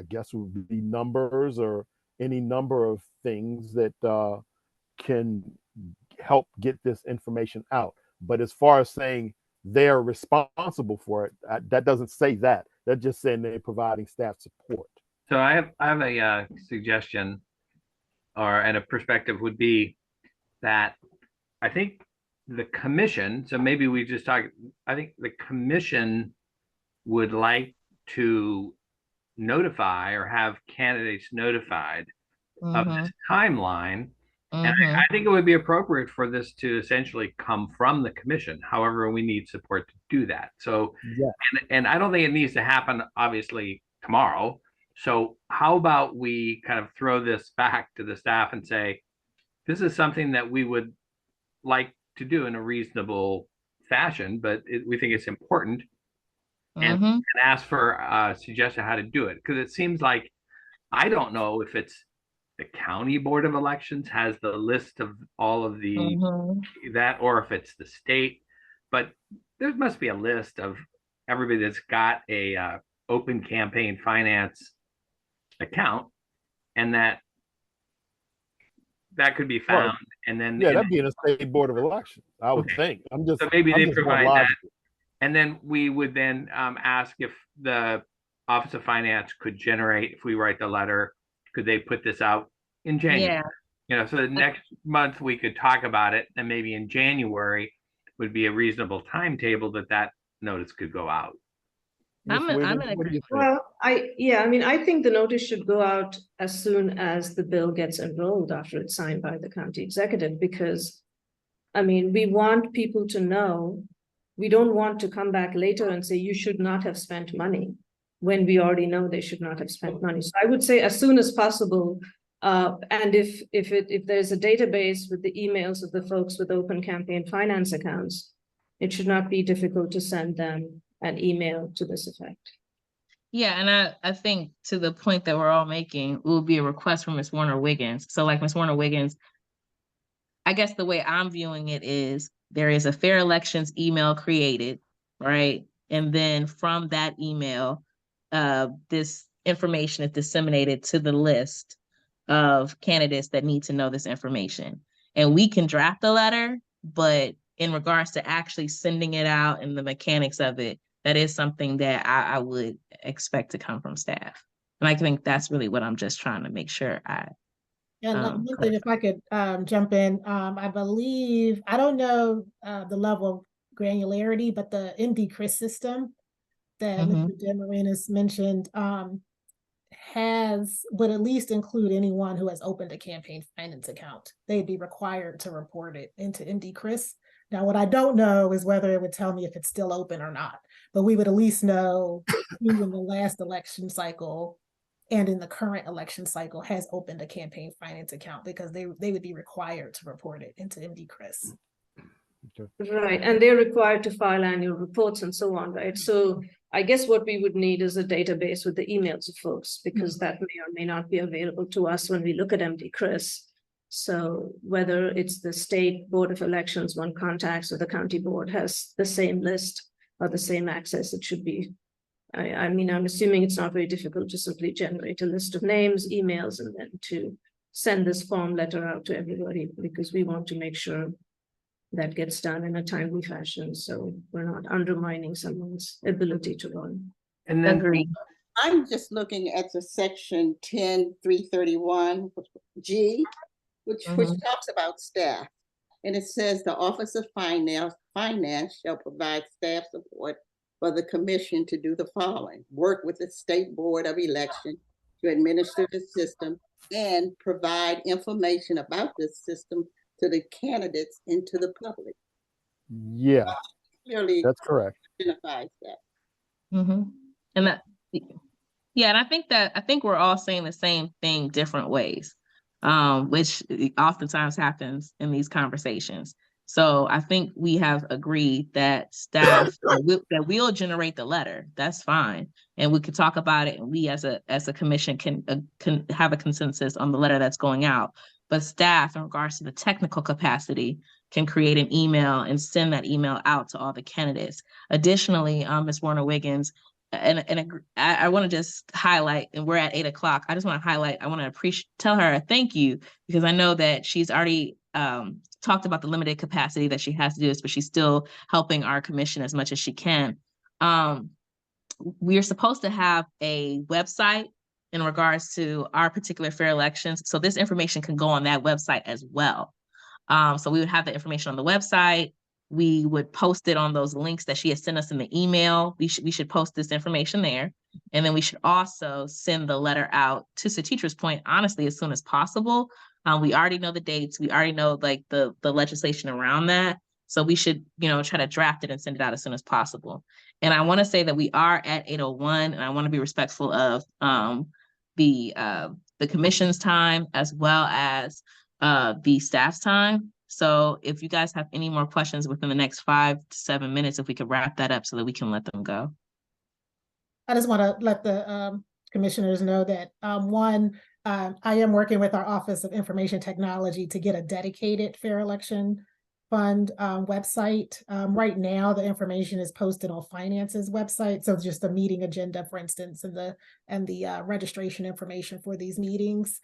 S12: guess it would be numbers or any number of things that can help get this information out. But as far as saying they're responsible for it, that doesn't say that. They're just saying they're providing staff support.
S4: So I have a suggestion, and a perspective would be that I think the commission, so maybe we just talk, I think the commission would like to notify or have candidates notified of this timeline. And I think it would be appropriate for this to essentially come from the commission. However, we need support to do that. So, and I don't think it needs to happen, obviously, tomorrow. So how about we kind of throw this back to the staff and say, this is something that we would like to do in a reasonable fashion, but we think it's important, and ask for a suggestion how to do it. Because it seems like, I don't know if it's the county board of elections has the list of all of the that, or if it's the state, but there must be a list of everybody that's got a open campaign finance account, and that could be found. And then
S12: that'd be in a state board of elections, I would think.
S4: So maybe they provide that, and then we would then ask if the Office of Finance could generate, if we write the letter, could they put this out in January? So the next month we could talk about it, and maybe in January would be a reasonable timetable that notice could go out.
S5: Well, I think the notice should go out as soon as the bill gets enrolled after it's signed by the county executive, because we want people to know. We don't want to come back later and say you should not have spent money when we already know they should not have spent money. So I would say as soon as possible. And if there's a database with the emails of the folks with open campaign finance accounts, it should not be difficult to send them an email to this effect.
S1: Yeah, and I think to the point that we're all making, it will be a request from Ms. Warner-Wiggins. So like Ms. Warner-Wiggins, I guess the way I'm viewing it is there is a Fair Elections email created, right? And then from that email, this information is disseminated to the list of candidates that need to know this information. And we can draft a letter, but in regards to actually sending it out and the mechanics of it, that is something that I would expect to come from staff. And I think that's really what I'm just trying to make sure
S2: one thing, if I could jump in, I believe, I don't know the level of granularity, but the MD-CRIS system that Mr. DeMarinis mentioned would at least include anyone who has opened a campaign finance account. They'd be required to report it into MD-CRIS. Now, what I don't know is whether it would tell me if it's still open or not, but we would at least know who in the last election cycle and in the current election cycle has opened a campaign finance account, because they would be required to report it into MD-CRIS.
S5: Right, and they're required to file annual reports and so on, right? So I guess what we would need is a database with the emails of folks, because that may or may not be available to us when we look at MD-CRIS. So whether it's the state board of elections one contacts or the county board has the same list or the same access, it should be. I'm assuming it's not very difficult to simply generate a list of names, emails, and then to send this form letter out to everybody, because we want to make sure that gets done in a timely fashion, so we're not undermining someone's ability to run.
S4: And then
S3: I'm just looking at the section 10.331G, which talks about staff. And it says the Office of Finance Finance shall provide staff support for the commission to do the following: work with the State Board of Election to administer the system and provide information about this system to the candidates and to the public.
S12: Yeah,
S3: Clearly
S12: that's correct.
S3: identifies that.
S1: Mm-hmm. And that, yeah, and I think we're all saying the same thing different ways, which oftentimes happens in these conversations. So I think we have agreed that staff that will generate the letter. That's fine, and we could talk about it, and we as a commission can have a consensus on the letter that's going out. But staff, in regards to the technical capacity, can create an email and send that email out to all the candidates. Additionally, Ms. Warner-Wiggins, and I want to just highlight, and we're at 8 o'clock. I just want to highlight, I want to tell her a thank you, because I know that she's already talked about the limited capacity that she has to do this, but she's still helping our commission as much as she can. We're supposed to have a website in regards to our particular fair elections. So this information can go on that website as well. So we would have the information on the website. We would post it on those links that she has sent us in the email. We should post this information there. And then we should also send the letter out, to Satitira's point, honestly, as soon as possible. We already know the dates. We already know like the legislation around that. So we should, try to draft it and send it out as soon as possible. And I want to say that we are at 8:01, and I want to be respectful of the commission's time as well as the staff's time. So if you guys have any more questions within the next 5 to 7 minutes, if we could wrap that up so that we can let them go.
S2: I just want to let the commissioners know that I am working with our Office of Information Technology to get a dedicated fair election fund website. Right now, the information is posted on Finance's website. So just the meeting agenda, for instance, and the registration information for these meetings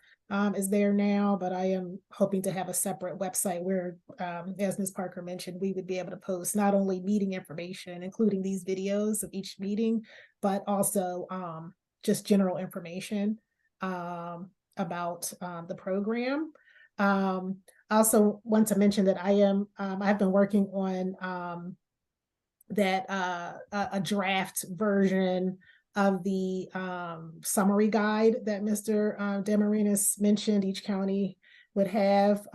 S2: is there now, but I am hoping to have a separate website where, as Ms. Parker mentioned, we would be able to post not only meeting information, including these videos of each meeting, but also just general information about the program. I also want to mention that I've been working on a draft version of the summary guide that Mr. Demarinis mentioned each county would have.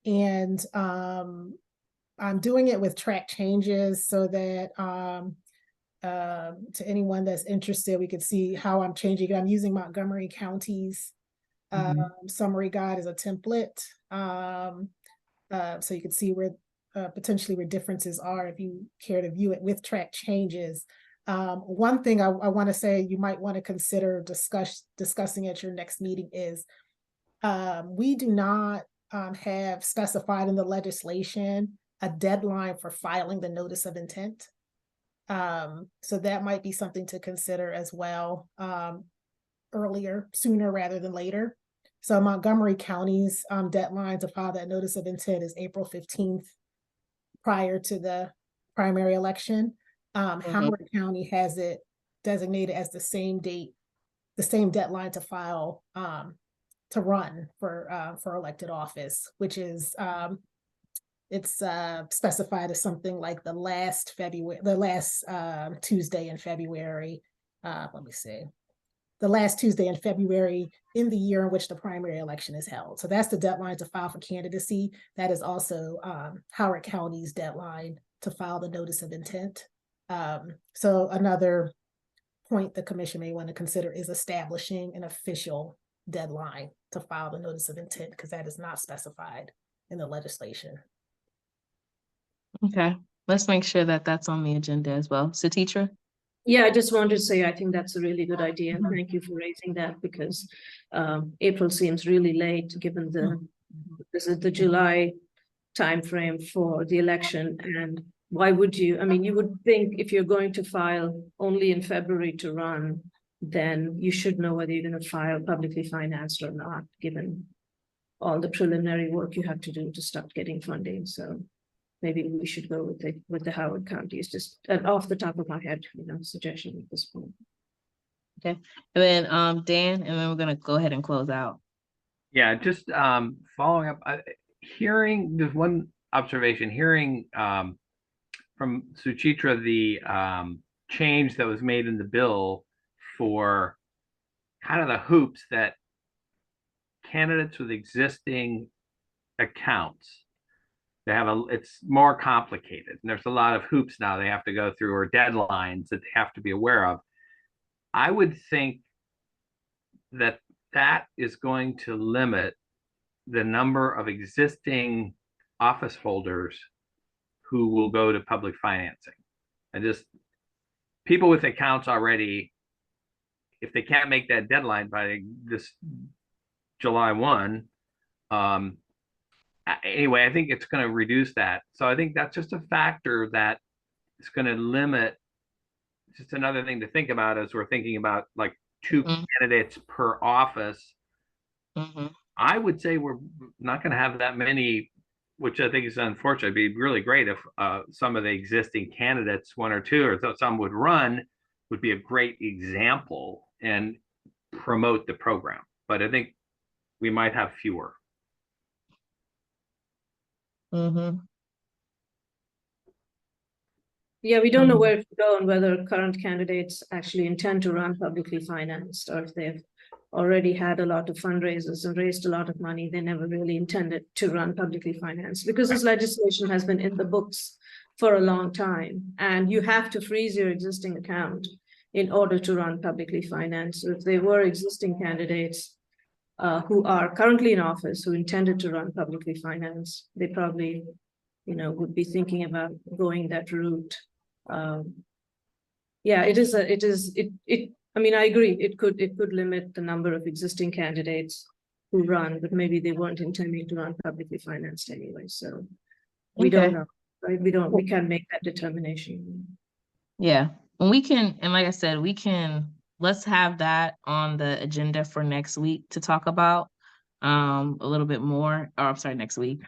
S2: And I'm doing it with track changes so that to anyone that's interested, we could see how I'm changing it. I'm using Montgomery County's summary guide as a template. So you can see where potentially where differences are if you care to view it with track changes. One thing I want to say you might want to consider discussing at your next meeting is we do not have specified in the legislation a deadline for filing the notice of intent. So that might be something to consider as well, sooner rather than later. So Montgomery County's deadline to file that notice of intent is April 15th, prior to the primary election. Howard County has it designated as the same date, the same deadline to file, to run for elected office, which is it's specified as something like the last Tuesday in February. Let me see. The last Tuesday in February in the year in which the primary election is held. So that's the deadline to file for candidacy. That is also Howard County's deadline to file the notice of intent. So another point the commission may want to consider is establishing an official deadline to file the notice of intent, because that is not specified in the legislation.
S1: Okay, let's make sure that that's on the agenda as well. Satitra?
S5: Yeah, I just wanted to say, I think that's a really good idea. And thank you for raising that, because April seems really late given this is the July timeframe for the election. And why would you, I mean, you would think if you're going to file only in February to run, then you should know whether you're going to file publicly financed or not, given all the preliminary work you have to do to start getting funding. So maybe we should go with the Howard County. It's just off the top of my head, suggestion at this point.
S1: Okay, and then Dan, and then we're gonna go ahead and close out.
S4: Yeah, just following up, hearing there's one observation, hearing from Suchitra the change that was made in the bill for kind of the hoops that candidates with existing accounts, they have it's more complicated. And there's a lot of hoops now they have to go through, or deadlines that they have to be aware of. I would think that that is going to limit the number of existing office holders who will go to public financing. And just people with accounts already, if they can't make that deadline by this July 1, anyway, I think it's going to reduce that. So I think that's just a factor that is going to limit. Just another thing to think about as we're thinking about like two candidates per office. I would say we're not going to have that many, which I think is unfortunate. It'd be really great if some of the existing candidates, one or two, or some would run, would be a great example and promote the program. But I think we might have fewer.
S5: Yeah, we don't know where to go and whether current candidates actually intend to run publicly financed, or if they've already had a lot of fundraisers and raised a lot of money, they never really intended to run publicly financed, because this legislation has been in the books for a long time, and you have to freeze your existing account in order to run publicly financed. So if they were existing candidates who are currently in office, who intended to run publicly financed, they probably, would be thinking about going that route. Yeah, I mean, I agree. It could limit the number of existing candidates who run, but maybe they weren't intending to run publicly financed anyway. So we don't know, right? We can't make that determination.
S1: Yeah, and like I said, let's have that on the agenda for next week to talk about a little bit more. Oh, I'm sorry, next week.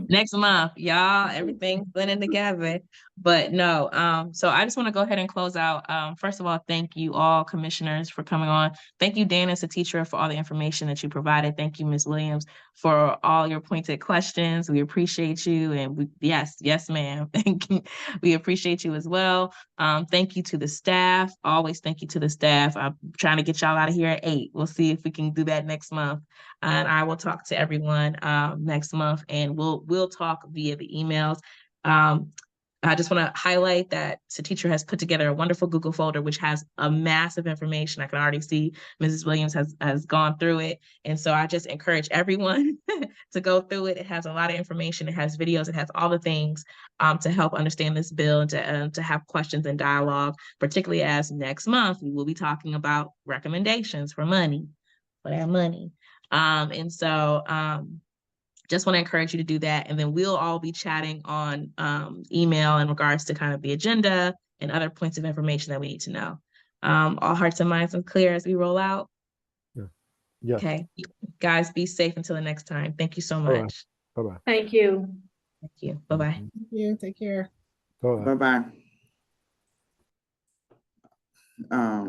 S1: Next month, y'all, everything's blending together. But no, so I just want to go ahead and close out. First of all, thank you all commissioners for coming on. Thank you, Dan, as a teacher, for all the information that you provided. Thank you, Ms. Williams, for all your pointed questions. We appreciate you. And yes, ma'am. Thank you. We appreciate you as well. Thank you to the staff. Always thank you to the staff. I'm trying to get y'all out of here at 8. We'll see if we can do that next month. And I will talk to everyone next month, and we'll talk via the emails. I just want to highlight that Teacher has put together a wonderful Google folder, which has a massive information. I can already see Mrs. Williams has gone through it. And so I just encourage everyone to go through it. It has a lot of information. It has videos. It has all the things to help understand this bill and to have questions and dialogue, particularly as next month we will be talking about recommendations for money, for that money. And so just want to encourage you to do that. And then we'll all be chatting on email in regards to kind of the agenda and other points of information that we need to know. All hearts and minds are clear as we roll out.
S12: Yeah.
S1: Okay. Guys, be safe until the next time. Thank you so much.
S12: Bye-bye.
S5: Thank you.
S1: Thank you. Bye-bye.
S2: Thank you. Take care.
S12: Bye-bye.
S10: Bye-bye.